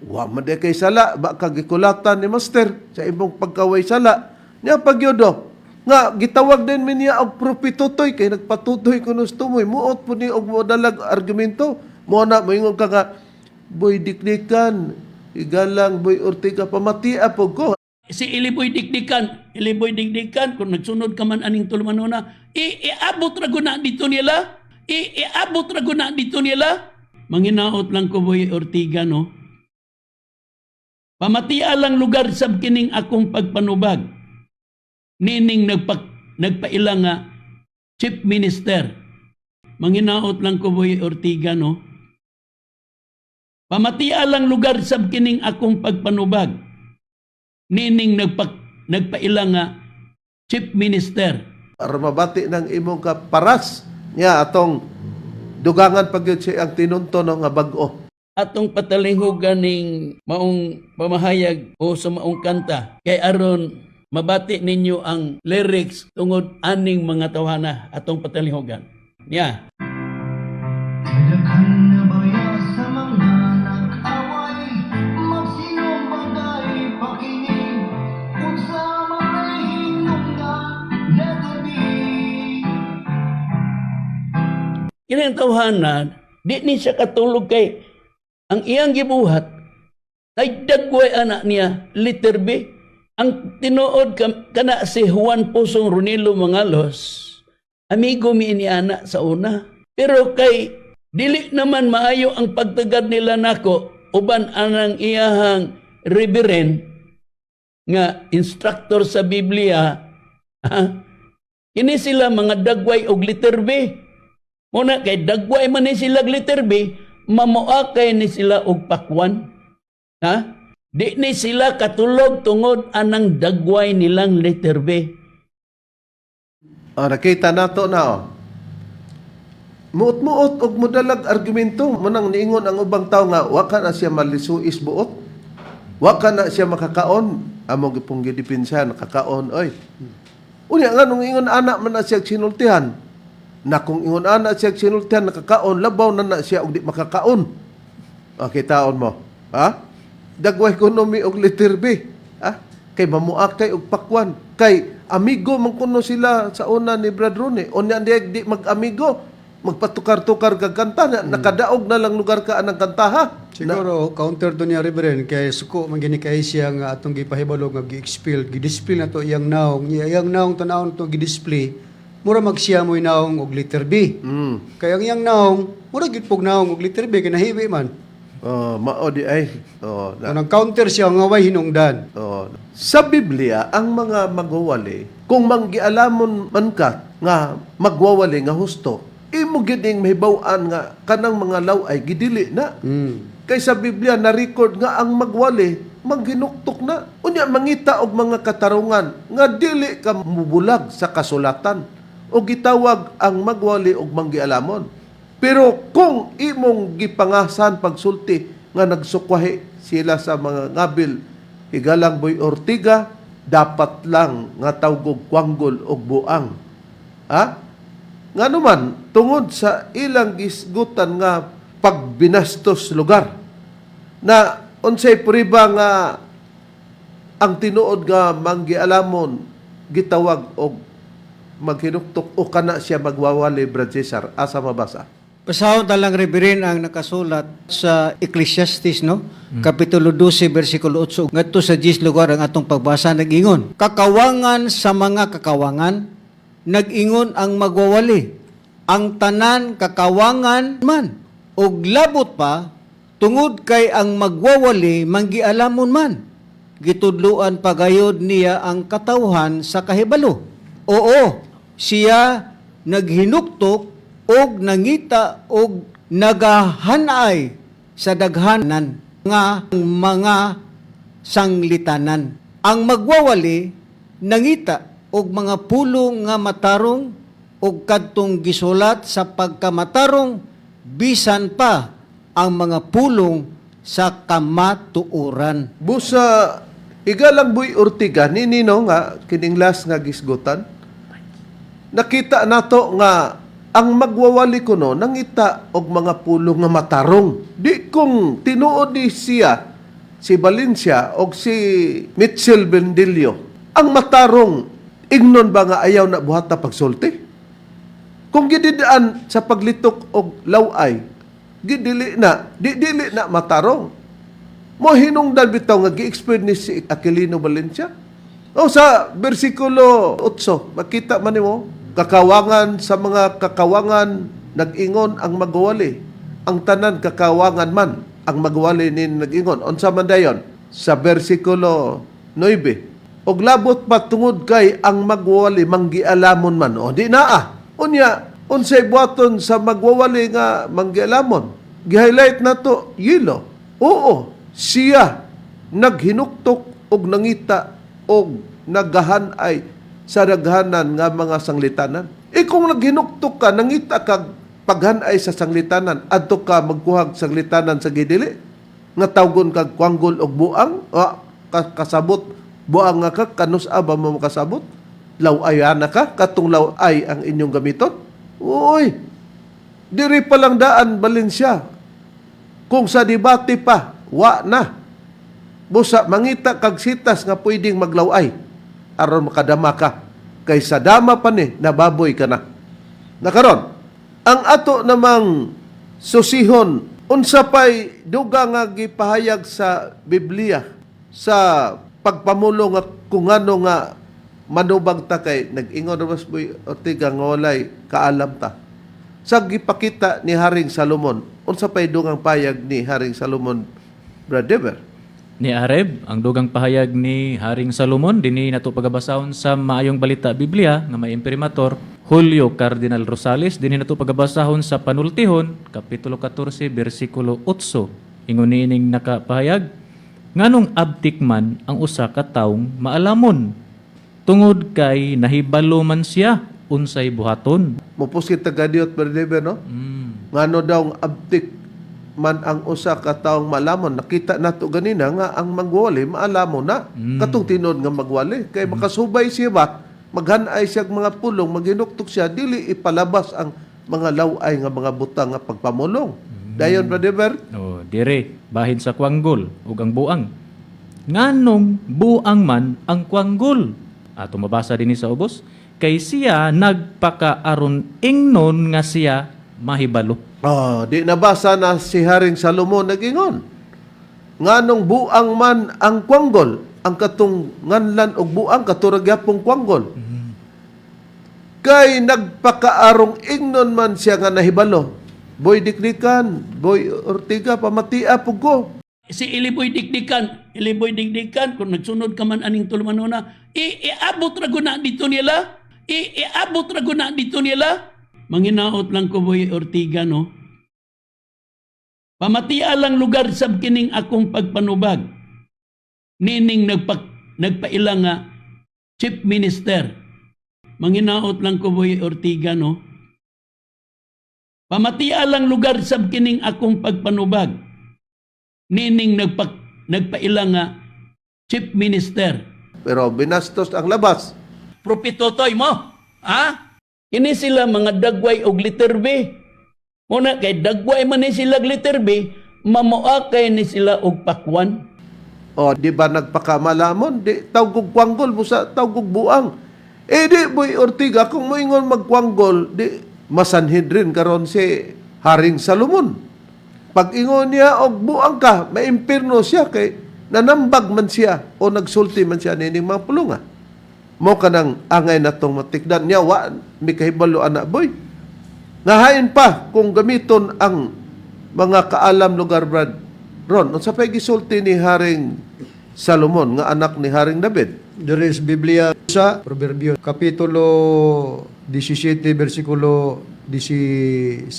Wa man di kay sala baka gikulatan ni Master sa imong pagkaway sala. Nya pagyodo nga gitawag din mi niya og propetotoy kay nagpatutoy kuno tumoy muot po ni og modalag argumento mo na moingon ka nga boy dikdikan igalang boy Ortega pamatia po ko.
Si Iliboy Dikdikan, kung nagsunod ka man aning tulumanuna, iabot ra guna dito nila. Manginaot lang ko boy Ortega, no? Pamatia lang lugar sab kining akong pagpanubag. Nining nagpaila nga Chief Minister. Manginaot lang ko boy Ortega, no? Pamatia lang lugar sab kining akong pagpanubag. Nining nagpaila nga Chief Minister.
Para mabati ng imong kaparas niya atong dugangan pagyud siya ang tinunto no nga bag-o.
Atong patalinghogan ning maong pamahayag o sa maong kanta kay aron mabati ninyo ang lyrics tungod aning mga tawhana atong patalinghogan. Niya. Kinang tawhana, di ni siya katulog kay ang iyang gibuhat kay dagway anak niya, letter B. Ang tinuod kana si Juan Pusong Ronilo Mangalos, amigo mi ni anak sa una. Pero kay dili naman maayo ang pagtagad nila nako uban anang iyahang reverend nga instructor sa Biblia. Kini sila mga dagway og letter B. Muna kay dagway man ni sila letter B, mamuakay ni sila og pakwan. Di ni sila katulog tungod anang dagway nilang letter B.
Nakita nato na muot-muot og modalag argumento munang niingon ang ubang tawo nga wa ka na siya malisuis buot. Wa ka na siya makakaon amo gipong gidipinsan kakaon oy. Unya nga nung ingon anak man na siya sinultihan. Na kung ingon anak siya sinultihan nakakaon labaw na siya og di makakaon. Okay, taon mo. Dagway ekonomi og letter B. Kay mamuakay og pakwan. Kay amigo man kuno sila sa una ni Brad Ronnie. Unya di mag-amigo. Magpatukar-tukar kag kanta. Nakadaog na lang lugar ka anang kantaha.
Siguro, counter to niya, Reverend, kay suko, magini kay siya nga atong gipahibalo nga gi-expel, gi-display na to iyang naong. Iyang naong tanawon to gi-display, mura magsiya mo naong og letter B. Kaya ang iyang naong, mura gitpog naong og letter B, kinahiwi man.
Mao di ay.
Anong counter siya nga way hinungdan.
Sa Biblia, ang mga magwawali, kung manggialamon man ka nga magwawali nga husto, imo giding mahibaw-an nga kanang mga law ay gidili na. Kay sa Biblia na-record nga ang magwali maghinuktok na. Unya mangita og mga katarungan nga dili ka mubulag sa kasulatan o gitawag ang magwali og manggialamon. Pero kung imong gipangasan pagsulti nga nagsukwahi sila sa mga ngabil higalang Boy Ortiga, dapat lang nga tawgog kwanggol og buang. Ha? Nga naman, tungod sa ilang gisgutan nga pagbinastos lugar, na unsay puriba nga ang tinuod nga manggialamon gitawag og maghinuktok o kana siya magwawali, Brad Cesar, asa mabasa?
Pasahon talang reverin ang nakasulat sa Ecclesiastes, no? Kapitulo 12, versikulo 8. Ngadto sa 10 lugar ang atong pagbasa nag-ingon. Kakawangan sa mga kakawangan, nag-ingon ang magwawali. Ang tanan kakawangan man. Og labot pa, tungod kay ang magwawali, manggialamon man. Gitudluan pagayod niya ang katawhan sa kahibalo. Oo, siya naghinuktok og nangita og nagahanay sa daghanan nga mga sanglitanan. Ang magwawali nangita og mga pulong nga matarong og kadtong gisulat sa pagkamatarong bisan pa ang mga pulong sa kamatuoran.
Busa igalang Boy Ortiga ninino nga kining last nga gisgutan. Nakita nato nga ang magwawali kuno nangita og mga pulong nga matarong. Di kung tinuod ni siya, si Valencia og si Mitchell Bendilio, ang matarong, ingnon ba nga ayaw na buhata pagsulti? Kung gididaan sa paglitok og laway, dili na matarong. Mo hinungdan bitaw nga gi-explain ni si Aquilino Valencia. O sa bersikulo 8, makita man nimo, kakawangan sa mga kakawangan nag-ingon ang magwali. Ang tanan kakawangan man ang magwali ni nag-ingon. Unsa man dayon? Sa bersikulo 9. Og labot pa tungod kay ang magwali manggialamon man. O di naa. Unya, unsay buhaton sa magwawali nga manggialamon? Gi-highlight na to, yelo. Oo, siya naghinuktok og nangita og nagahanay sa daghanan nga mga sanglitanan. Kung naghinuktok ka, nangita kag paghanay sa sanglitanan, adto ka magkuhag sanglitanan sa gidili, nga tawgon kag kwanggol og buang, kasabot, buang nga ka, kanus ba mo makasabot? Laway na ka, katong laway ang inyong gamiton? Uy, diri pa lang daan, Valencia. Kung sa debate pa, wa na. Busa, mangita kag sitas nga pwedeng maglaway aron makadama ka. Kaysa dama pa ni, nababoy ka na. Nakaron, ang ato namang susihon, unsa pa'y duga nga gipahayag sa Biblia sa pagpamulo nga kung ano nga manubag ta kay nag-ingon Robas Boy Ortiga nga walay kaalam ta. Sa gipakita ni Haring Salomon, unsa pa'y dugang payag ni Haring Salomon, Brad Dever?
Ni Areb, ang dugang pahayag ni Haring Salomon, dinhi nato pagabasahon sa Maayong Balita Biblia nga may imprimator Julio Cardinal Rosales, dinhi nato pagabasahon sa Panultihon kapitulo 14 bersikulo 8. Ingon niining nakapahayag, nganong abtik man ang usa ka tawong maalamon, tungod kay nahibalo man siya unsay buhaton.
Mupusit tagadiyot Brad Dever, no? Ngano daw ang abtik man ang usa ka taong malamon. Nakita nato ganina nga ang magwali maalamon na. Katong tinod nga magwali. Kay makasubay siya ba, maghanay siya mga pulong, maghinuktok siya, dili ipalabas ang mga laway nga mga butang nga pagpamulong. Dayon, Brad Dever?
O, dire, bahin sa kwanggol ug ang buang. Nganong buang man ang kwanggol? Ato mabasa dinhi sa ubos, kay siya nagpakaaron ingnon nga siya mahibalo.
Di nabasa na si Haring Salomon nag-ingon. Nganong buang man ang kwanggol, ang katong nganlan og buang katurag yapong kwanggol. Kay nagpakaarong ingnon man siya nga nahibalo. Boy Dikdikan, Boy Ortiga, pamatia po ko.
Si Iliboy Dikdikan, kung nagsunod ka man aning tulumanuna, iabot ra guna dito nila. Iabot ra guna dito nila. Manginaot lang ko Boy Ortiga, no? Pamatia lang lugar sab kining akong pagpanubag. Nining nagpaila nga Chief Minister. Manginaot lang ko Boy Ortiga, no? Pamatia lang lugar sab kining akong pagpanubag. Nining nagpaila nga Chief Minister.
Pero binastos ang labas.
Propitotoy mo, ha? Kini sila mga dagway og letter B. Muna kay dagway man ni sila og letter B, mamuakay ni sila og pakwan.
O, di ba nagpakamalamon? Di, tawgog kwanggol mo sa tawgog buang. Eh di, Boy Ortiga, kung moingon magkwanggol, di, masanhidrin karon si Haring Salomon. Pag ingon niya og buang ka, maimpirno siya kay nanambag man siya o nagsulti man siya nining mga pulunga. Mo ka nang angay na tong matikdan niya, wa, may kahibalo anak boy. Nahain pa kung gamiton ang mga kaalam lugar Brad Ron. Unsa pa'y gisulti ni Haring Salomon nga anak ni Haring David?
There is Biblia sa Proverbio Kapitulo 17, versikulo 16,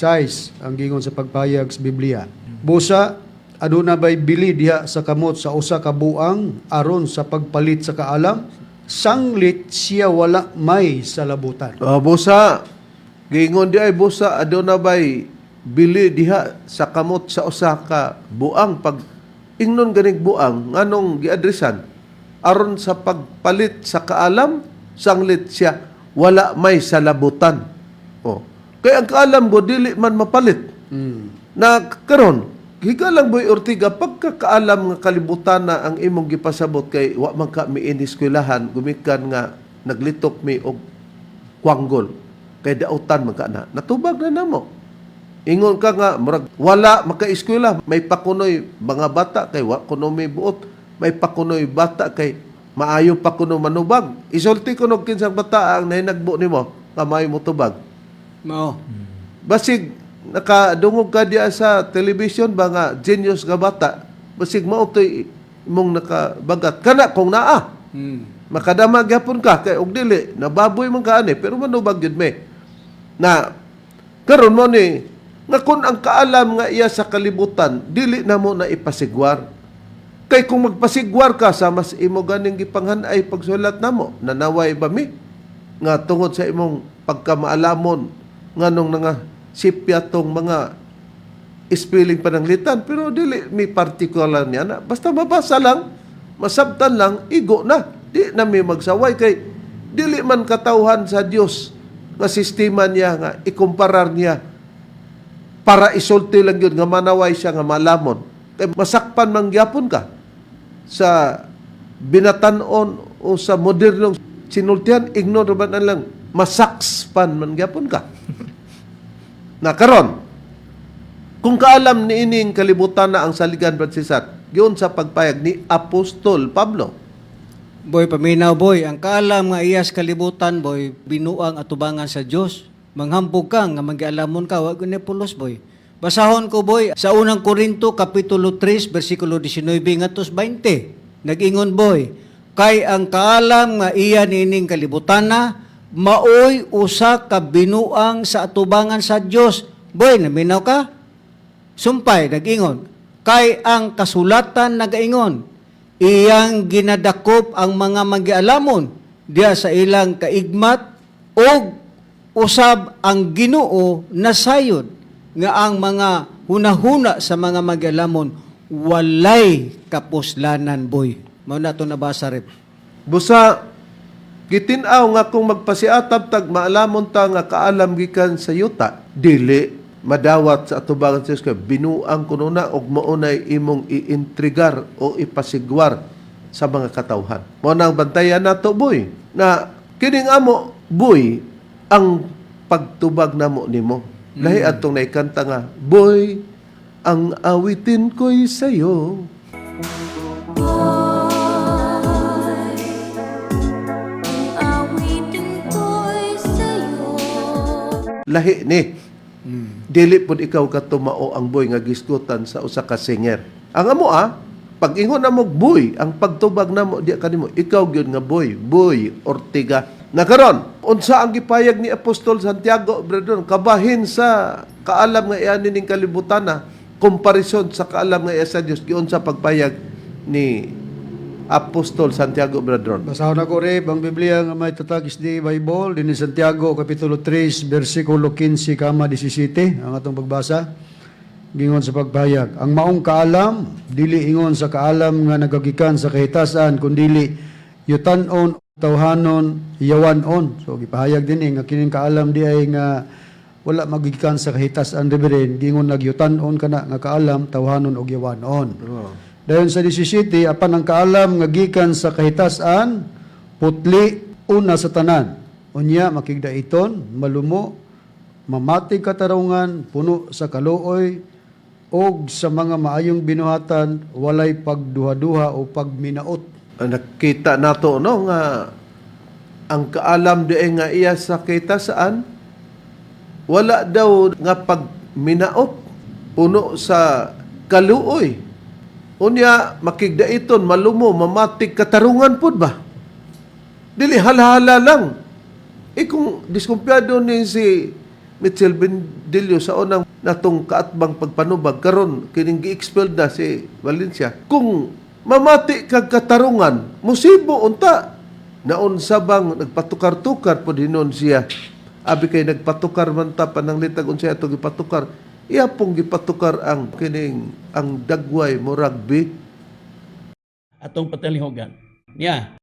ang gingon sa pagpahayag sa Biblia. Busa, aduna ba'y bili diha sa kamot sa usa ka buang aron sa pagpalit sa kaalam? Sanglit siya wala may sa labutan.
Busa, gingon di ay busa, aduna ba'y bili diha sa kamot sa usa ka buang. Pag ingnon ganing buang, nganong giadresan, aron sa pagpalit sa kaalam, sanglit siya, wala may sa labutan. O. Kaya ang kaalam mo, dili man mapalit. Na karon, higalang Boy Ortiga, pagkakaalam nga kalibutan na ang imong gipasabot kay wa man ka miiniskwelahan, gumikan nga naglitok mi og kwanggol. Kay dautan man ka na. Natubag na namo. Ingon ka nga, murag, wala maka-eskwela, may pakunoy mga bata kay wa kuno may buot, may pakunoy bata kay maayo pa kuno manubag. Isulti kuno kinsang bata ang nahinagbo nimo, nga maayo mo tubag.
Mao.
Basig nakadungog ka diya sa television ba nga genius nga bata, basig mao toy imong nakabagat kana kung naa. Makadamag gyapon ka kay og dili nababoy man ka ani pero manubag gyud me. Na karon mo ni nga kun ang kaalam nga iya sa kalibutan dili na mo na ipasigwar. Kay kung magpasigwar ka sa mas imo ganing gipanghan-ay pagsulat namo, nanaway ba mi nga tungod sa imong pagkamaalamon nganong nga sipya tong mga spelling pananglitan pero dili mi particular niya na basta mabasa lang, masabtan lang, igo na. Di na mi magsaway kay dili man katawhan sa Dios nga sistema niya nga ikumparar niya para isulti lang yun nga manaway siya nga malamon. Kay masakpan man gyapon ka sa binatanon o sa modernong sinultihan, ignore ba na lang masakspan man gyapon ka. Na karon, kung kaalam ni ining kalibutan na ang saligan Francisat, yun sa pagpayag ni Apostol Pablo.
Boy, paminaw boy, ang kaalam nga iyas kalibutan boy, binuang atubangan sa Dios. Manghambog ka nga magialamon ka, wag ni pulos boy. Basahon ko boy sa unang Korinto kapitulo 3 bersikulo 19 ngadtos 20. Nag-ingon boy, kay ang kaalam nga iya nining kalibutan na maoy usa ka binuang sa atubangan sa Dios. Boy, naminaw ka? Sumpay, nag-ingon. Kay ang kasulatan nagaingon, iyang ginadakop ang mga magialamon diya sa ilang kaigmat o usab ang Ginoo na sayod nga ang mga hunahuna sa mga magialamon walay kapuslanan boy. Mao na to nabasa rep.
Busa, gitinaw nga kung magpasiatab tag maalamon ta nga kaalam gikan sa yuta, dili madawat sa atubangan sa Diyos kay binuang kuno na og maunay imong iintrigar o ipasigwar sa mga katawhan. Mo nang bantayan nato boy na kining amo boy ang pagtubag namo nimo. Lahi atong naikanta nga, boy, ang awitin ko'y sayo. Lahi ni. Dili pud ikaw katumao ang boy nga gisgutan sa usa ka singer. Ang amo pag ingon na mo boy, ang pagtubag namo di kanimo, ikaw gyud nga boy, Boy Ortiga. Nakaron, unsa ang gipayag ni Apostol Santiago, brethren, kabahin sa kaalam nga iyan ning kalibutan na, komparison sa kaalam nga iya sa Dios giun sa pagpayag ni Apostol Santiago Bradron.
Basahon ako rin ang Biblia nga may tatakis di Bible din ni Santiago Kapitulo 3 versikulo 15 kama 17 ang atong pagbasa gingon sa pagpahayag ang maong kaalam dili ingon sa kaalam nga nagagikan sa kahitasan kundi yutan-on tawhanon yawan-on. So gipahayag din nga kining kaalam di ay nga wala magikan sa kahitasan reverend gingon nagyutan-on kana nga kaalam tawhanon og yawan-on. Dayon sa 17, apan ang kaalam nga gikan sa kahitasan, putli una sa tanan. Unya makigdaiton, malumo, mamati katarungan, puno sa kaluoy, og sa mga maayong binuhatan, walay pagduha-duha o pagminaot.
Nakita nato no nga ang kaalam di nga iya sa kahitasan wala daw nga pagminaot puno sa kaluoy. Unya makigdaiton malumo mamatig katarungan pud ba? Dili halahala lang. Kung diskumpiyado ni si Mitchell Bendilio sa unang natong kaatbang pagpanubag karon kining gi-expel na si Valencia. Kung mamati kag katarungan, musibo unta. Naon sabang nagpatukar-tukar pud hinon siya. Abi kay nagpatukar man ta pananglitag unsay ato gipatukar. Iya pong gipatukar ang kining ang dagway mo rugby.
Atong patalihogan. Yeah.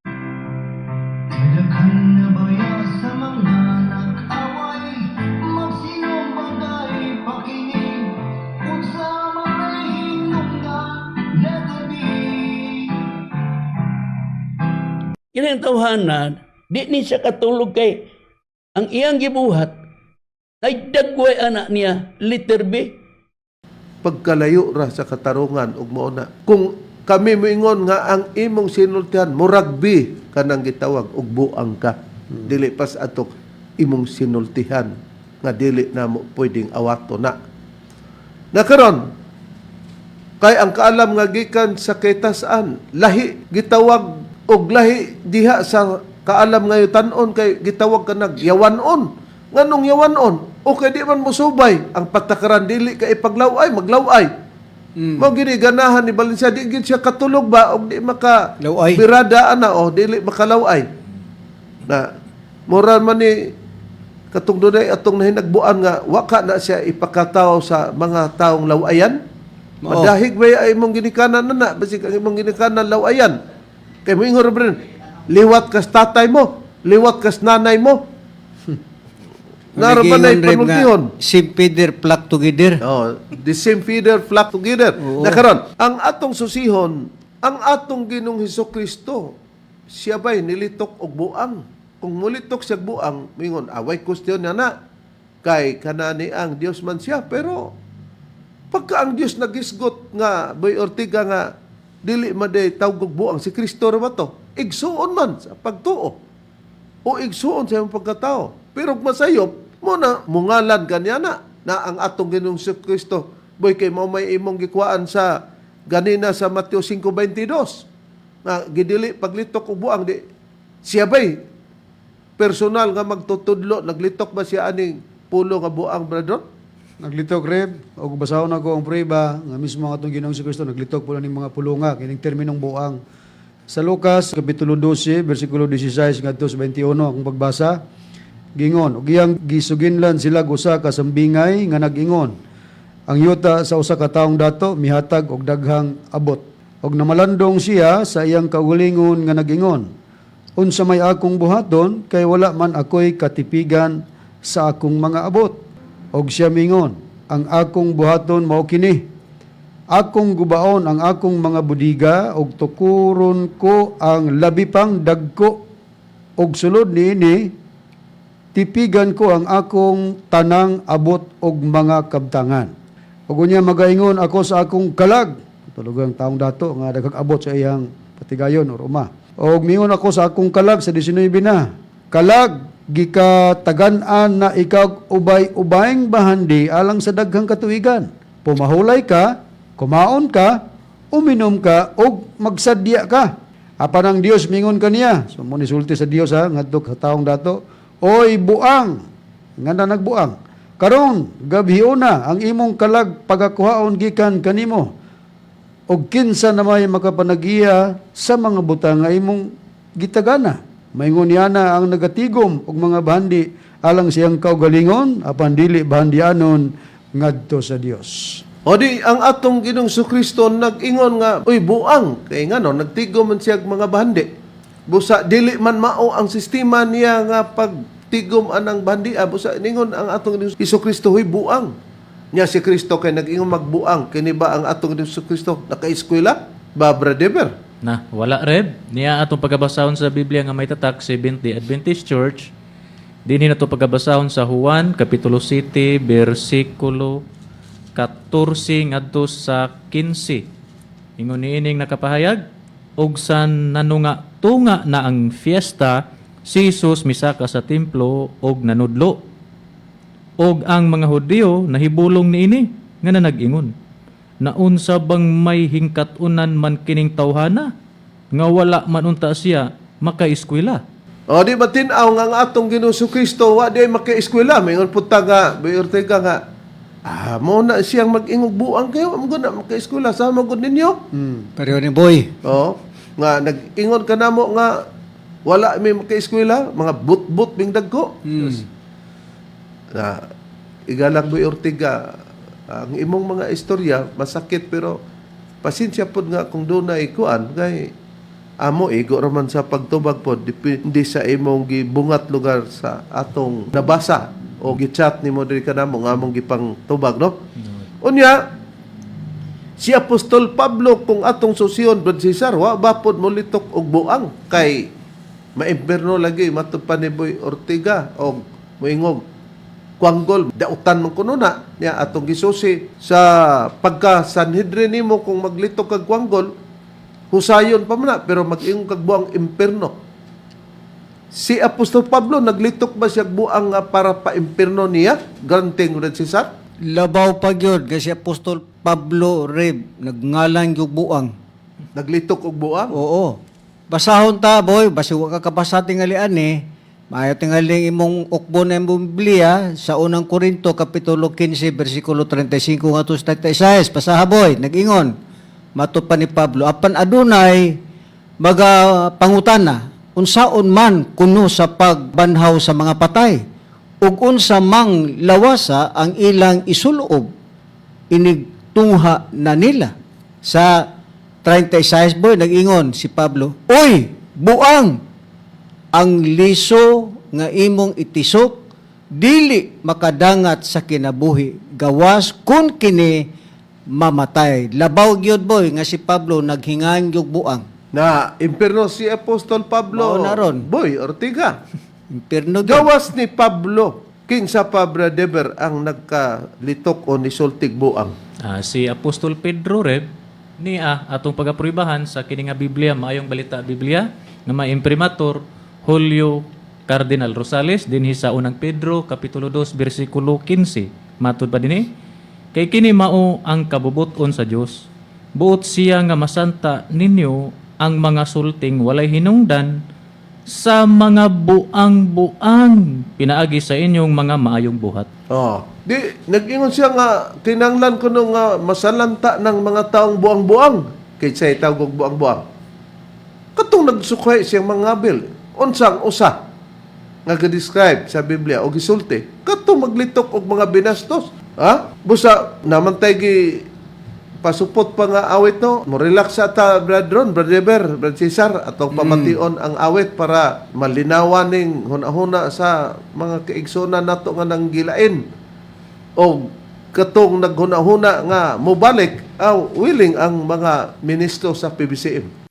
Kini ang tawhanan, di ni siya katulog kay ang iyang gibuhat ay dagway anak niya, letter B.
Pagkalayo ra sa katarungan ug mao na. Kung kami moingon nga ang imong sinultihan mo rugby kanang gitawag ug buang ka. Dili pas atok imong sinultihan nga dili na mo pwedeng awato na. Nakaron kay ang kaalam nga gikan sa kahitasan lahi gitawag og lahi diha sa kaalam nga yutan-on kay gitawag kanang yawan-on. Nganong yawan-on? O kay di man musubay ang patakaran dili kay ipaglaway maglaway. Mao gini ganahan ni Valencia di gid siya katulog ba og di maka
Laway.
birada ana o dili makalaway. Na moral man ni katong dunay atong nahinagbuan nga waka na siya ipakataw sa mga taong lawayan.
Oo.
Madahig ba ay imong ginikanan na basig ang imong ginikanan lawayan. Kay mo ingon rin, liwat kas tatay mo, liwat kas nanay mo. Naraman ay panultihon.
Same feeder flock together.
Oh, the same feeder flock together.
Oo.
Nakaron, ang atong susihon, ang atong Ginoong Hesukristo, siya ba'y nilitok og buang? Kung mulitok siya buang, mingon, away question niya na. Kay kanani ang Dios man siya. Pero, pagka ang Dios nagisgot nga, Boy Ortiga nga, dili maday tawag og buang, si Kristo ra ba to? Igsuon man sa pagtuo. O igsuon sa iyong pagkatao. Pero kung masayop, mo na mungalan kanya na ang atong Ginoong Kristo. Boy, kay mo may imong gikwaan sa ganina sa Mateo 5:22. Na gidili paglitok og buang di siya ba'y personal nga magtutudlo, naglitok ba siya aning pulo nga buang, brother?
Naglitok rin, o basahon ako ang prueba, nga mismo ang atong Ginoong Kristo, naglitok po na ng mga pulunga, kining terminong buang. Sa Lucas, Kapitulo 12, versikulo 16, ngadto sa 21, akong pagbasa, gingon, ug iyang gisuginlan sila usa ka sambingay nga nag-ingon, ang yuta sa usa ka taong dato, mihatag og daghang abot. Og namalandong siya sa iyang kaugalingon nga nag-ingon, unsa may akong buhaton, kay wala man ako'y katipigan sa akong mga abot. Og siya mingon, ang akong buhaton mao kini. Akong gubaon ang akong mga budiga og tukuron ko ang labi pang dagko. Og sulod niini, tipigan ko ang akong tanang abot og mga kabtangan. Og unya magaingon ako sa akong kalag. Tulugang taong dato nga daghang abot sa iyang patigayon or uma. Og mingon ako sa akong kalag sa 19 na. Kalag gikatagan-an na ikaw ubay-ubayng bahandi alang sa daghang katuigan. Pumahulay ka, kumaon ka, uminom ka, o magsadya ka. Apan ang Dios mingon kaniya. So, mo nisulti sa Dios ha, ngadto sa taong dato, oy buang, nga na nagbuang. Karon gabhiuna ang imong kalag pagakuhaon gikan kanimo og kinsa na may makapanagiya sa mga butang nga imong gitagana. Maingon niya na ang nagatigom og mga bandi alang siyang kaugalingon apan dili bahandianon ngadto sa Dios.
O di, ang atong Ginoong Kristo nag-ingon nga, uy, buang. Kaya nga no, nagtigo man siya mga bandi. Busa, dili man mao ang sistema niya nga pagtigom anang bandi. Busa, ningon ang atong Ginoong Kristo, huy, buang. Niya si Kristo kay nag-ingon magbuang. Kini ba ang atong Ginoong Kristo naka-eskwela? Babra Deber.
Na, wala red. Niya atong pagabasahon sa Biblia nga may tatak, Seventh-day Adventist Church. Dinhi na to pagabasahon sa Juan, Kapitulo 7, versikulo 14 ngadto sa 15. Ingon niining nakapahayag, og sa nanunga tunga na ang fiesta, si Jesus misaka sa templo og nanudlo. Og ang mga Hudyo nahibulong niini nga nag-ingon, naunsa bang may hingkatunan man kining tawhana nga wala man unta siya makaeskwela.
O di ba tinaw nga ang atong Ginoong Kristo wa di maka-eskwela. Mayroon punta nga, Ortega nga, mo na siyang mag-ingog buang kayo, mo na maka-eskwela, sama gud ninyo.
Pareho ni Boy.
O, nga nag-ingon ka namo nga wala may maka-eskwela, mga but-but bing dagko. Na igalang Boy Ortega, ang imong mga istorya masakit pero pasensya pod nga kung doon na ikuan kay amo igo raman sa pagtubag pod depende sa imong gibungat lugar sa atong nabasa o gichat nimo diri kanamo nga among gipang tubag no. Unya si Apostol Pablo kung atong susiyon Brad Cesar wa bapod mo litok og buang kay maimperno lagi matud pa ni Boy Ortega og moingog Kuanggol, dautan man kuno na niya atong gisusi sa pagka Sanhedrin nimo kung maglitok kag Kuanggol, husayon pa man na, pero mag-ingong kag buang imperno. Si Apostol Pablo, naglitok ba siya buang nga para pa-imperno niya? Granting Red Cesar?
Labaw pa gyud kasi Apostol Pablo Reb nagngalan yung buang.
Naglitok og buang?
Oo. Basahon ta boy, basi wa ka kabasa tingalian Maayo tingaling imong ukbo na imong Biblia sa unang Korinto kapitulo 15 bersikulo 35 ngadto sa 36. Pasaha boy, nag-ingon. Matud pa ni Pablo, apan adunay pangutana unsaon man kuno sa pagbanhaw sa mga patay ug unsa mang lawasa ang ilang isuloob inigtungha na nila. Sa 36 boy nag-ingon si Pablo, oy, buang ang liso nga imong itisok dili makadangat sa kinabuhi gawas kun kini mamatay. Labaw gyud boy nga si Pablo naghingan yung buang.
Na imperno si Apostol Pablo.
Mao na ron.
Boy Ortega.
Imperno gyud.
Gawas ni Pablo. Kinsa pa Brad Deber ang nagkalitok o nisultig buang?
Si Apostol Pedro Reb niya atong pagapruibahan sa kini nga Biblia, maayong balita Biblia nga maimprimatur Julio Cardinal Rosales dinhi sa unang Pedro kapitulo 2 bersikulo 15. Matud pa dinhi, kay kini mao ang kabubuton sa Dios. Buot siya nga masanta ninyo ang mga sulting walay hinungdan sa mga buang-buang pinaagi sa inyong mga maayong buhat.
Oh, di nag-ingon siya nga kinanglan ko nung masalanta ng mga taong buang-buang kay say tawag buang-buang. Katong nagsukay siyang mga bil. Unsang usa nga ga-describe sa Biblia o gisulti katong maglitok og mga binastos. Busa naman tay gi pasupot pa nga awit no. Mo relax ata Brad Ron, Brad Deber, Brad Cesar atong pamation ang awit para malinawan ning hunahuna sa mga kaigsunan nato nga nang gilain. O katong naghunahuna nga mobalik willing ang mga ministro sa PBCM.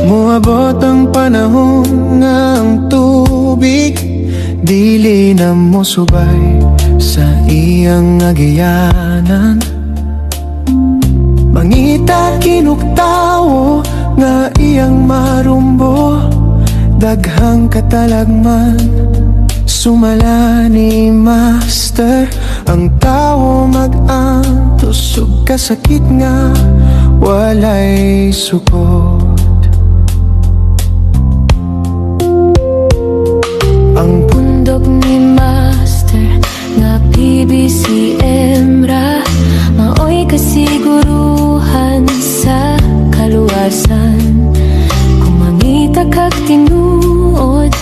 Muabot ang panahon nga ang tubig dili na mo subay sa iyang agiyanan. Mangita kinuktawo nga iyang marumbo, daghang katalagman sumala ni Master. Ang tao mag-antos ug kasakit nga walay sukod. Ang
Pundok ni Master nga PBCM ra, maoy kasiguruhan sa kaluwasan. Kung mangita kag tinuod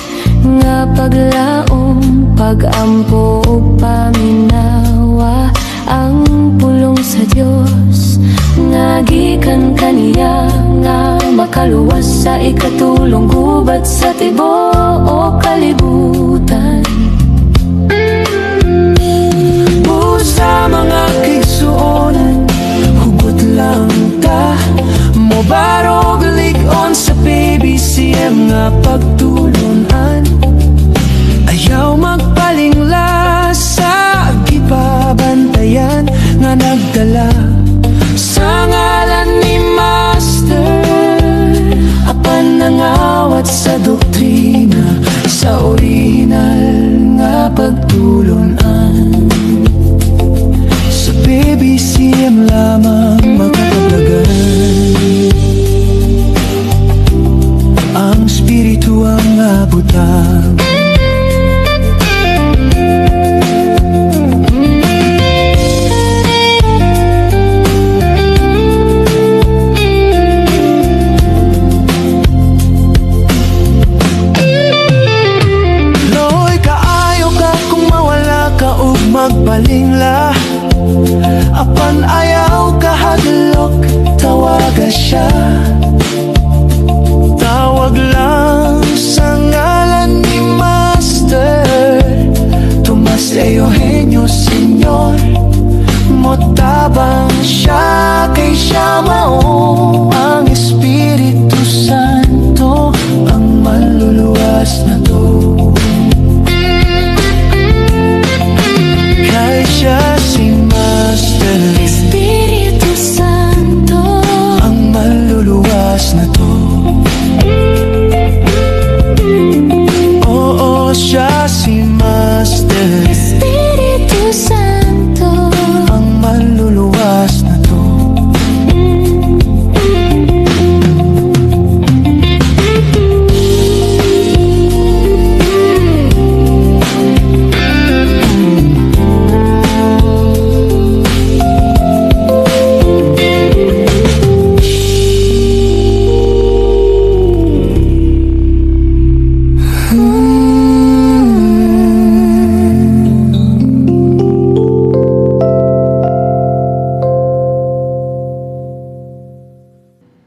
nga paglaom, pagampo ug paminawa, ang pulong sa Dios nga gikan kaniya nga makaluwas sa ikatulong gubat sa tibuok kalibutan.
sa mga kaigsuonan, hugot lang ta mobarog lig-on sa PBCM nga pagtulunan. Ayaw magpalingla sa gipabantayan nga nagdala sa ngalan ni Master. Apan nangawat sa doktrina, sa original nga pagtulunan. Sa PBCM lamang makakablagan, ang spiritu ang abutang. Magbalingla, apan ayaw kahadlok, tawaga siya. Tawag lang sa ngalan ni Master Tomas Eugenio Senyor. Motabang siya kay siya mao ang Espiritu Santo, ang maluluwas na to. Siya si Master
Espiritu Santo,
ang maluluwas na to. Oo, siya si Master
Espiritu Santo,
ang maluluwas na to.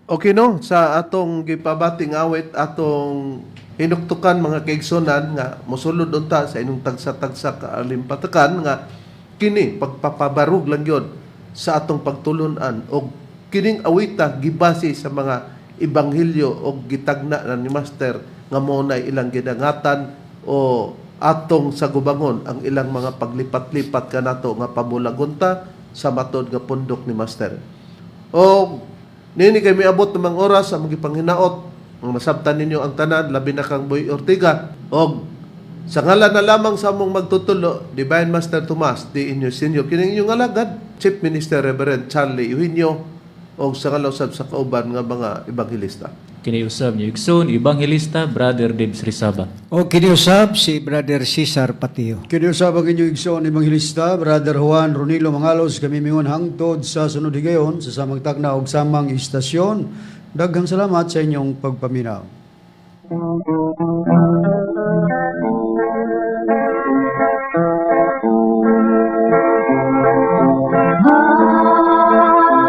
Okay no, sa atong gipabating awit, atong hinuktukan mga kaigsonan nga mosulod unta sa inong tagsa-tagsa kaalimpatakan nga kini pagpapabarug lang yun sa atong pagtulunan o kining awita gibase sa mga ibanghilyo o gitagna na ni Master nga muna ilang gidangatan o atong sa gubangon ang ilang mga paglipat-lipat kanato nga pamulagunta sa matod nga pundok ni Master. O nini kay miabot ng mga oras sa mga panghinaot, ang masabtan ninyo ang tanan, labi na kang Boy Ortiga. O sa ngalan na lamang sa mong magtutulo, Divine Master Tomas, di inyo sinyo, kining inyong alagad, Chief Minister Reverend Charlie Eugenio, o sa ngalausab sa kauban nga mga ebanghilista.
Kiniusab niyo igsoon, Ebanghilista, Brother Debs Rizaba.
O kiniusab si Brother Cesar Patio.
Kiniusab ang inyong igsoon Ebanghilista, Brother Juan Ronilo Mangalos, kami mingon hangtod sa sunod higayon sa samang takna og samang istasyon. Daghang salamat sa inyong pagpaminaw.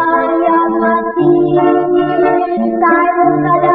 Hayang mati, tayo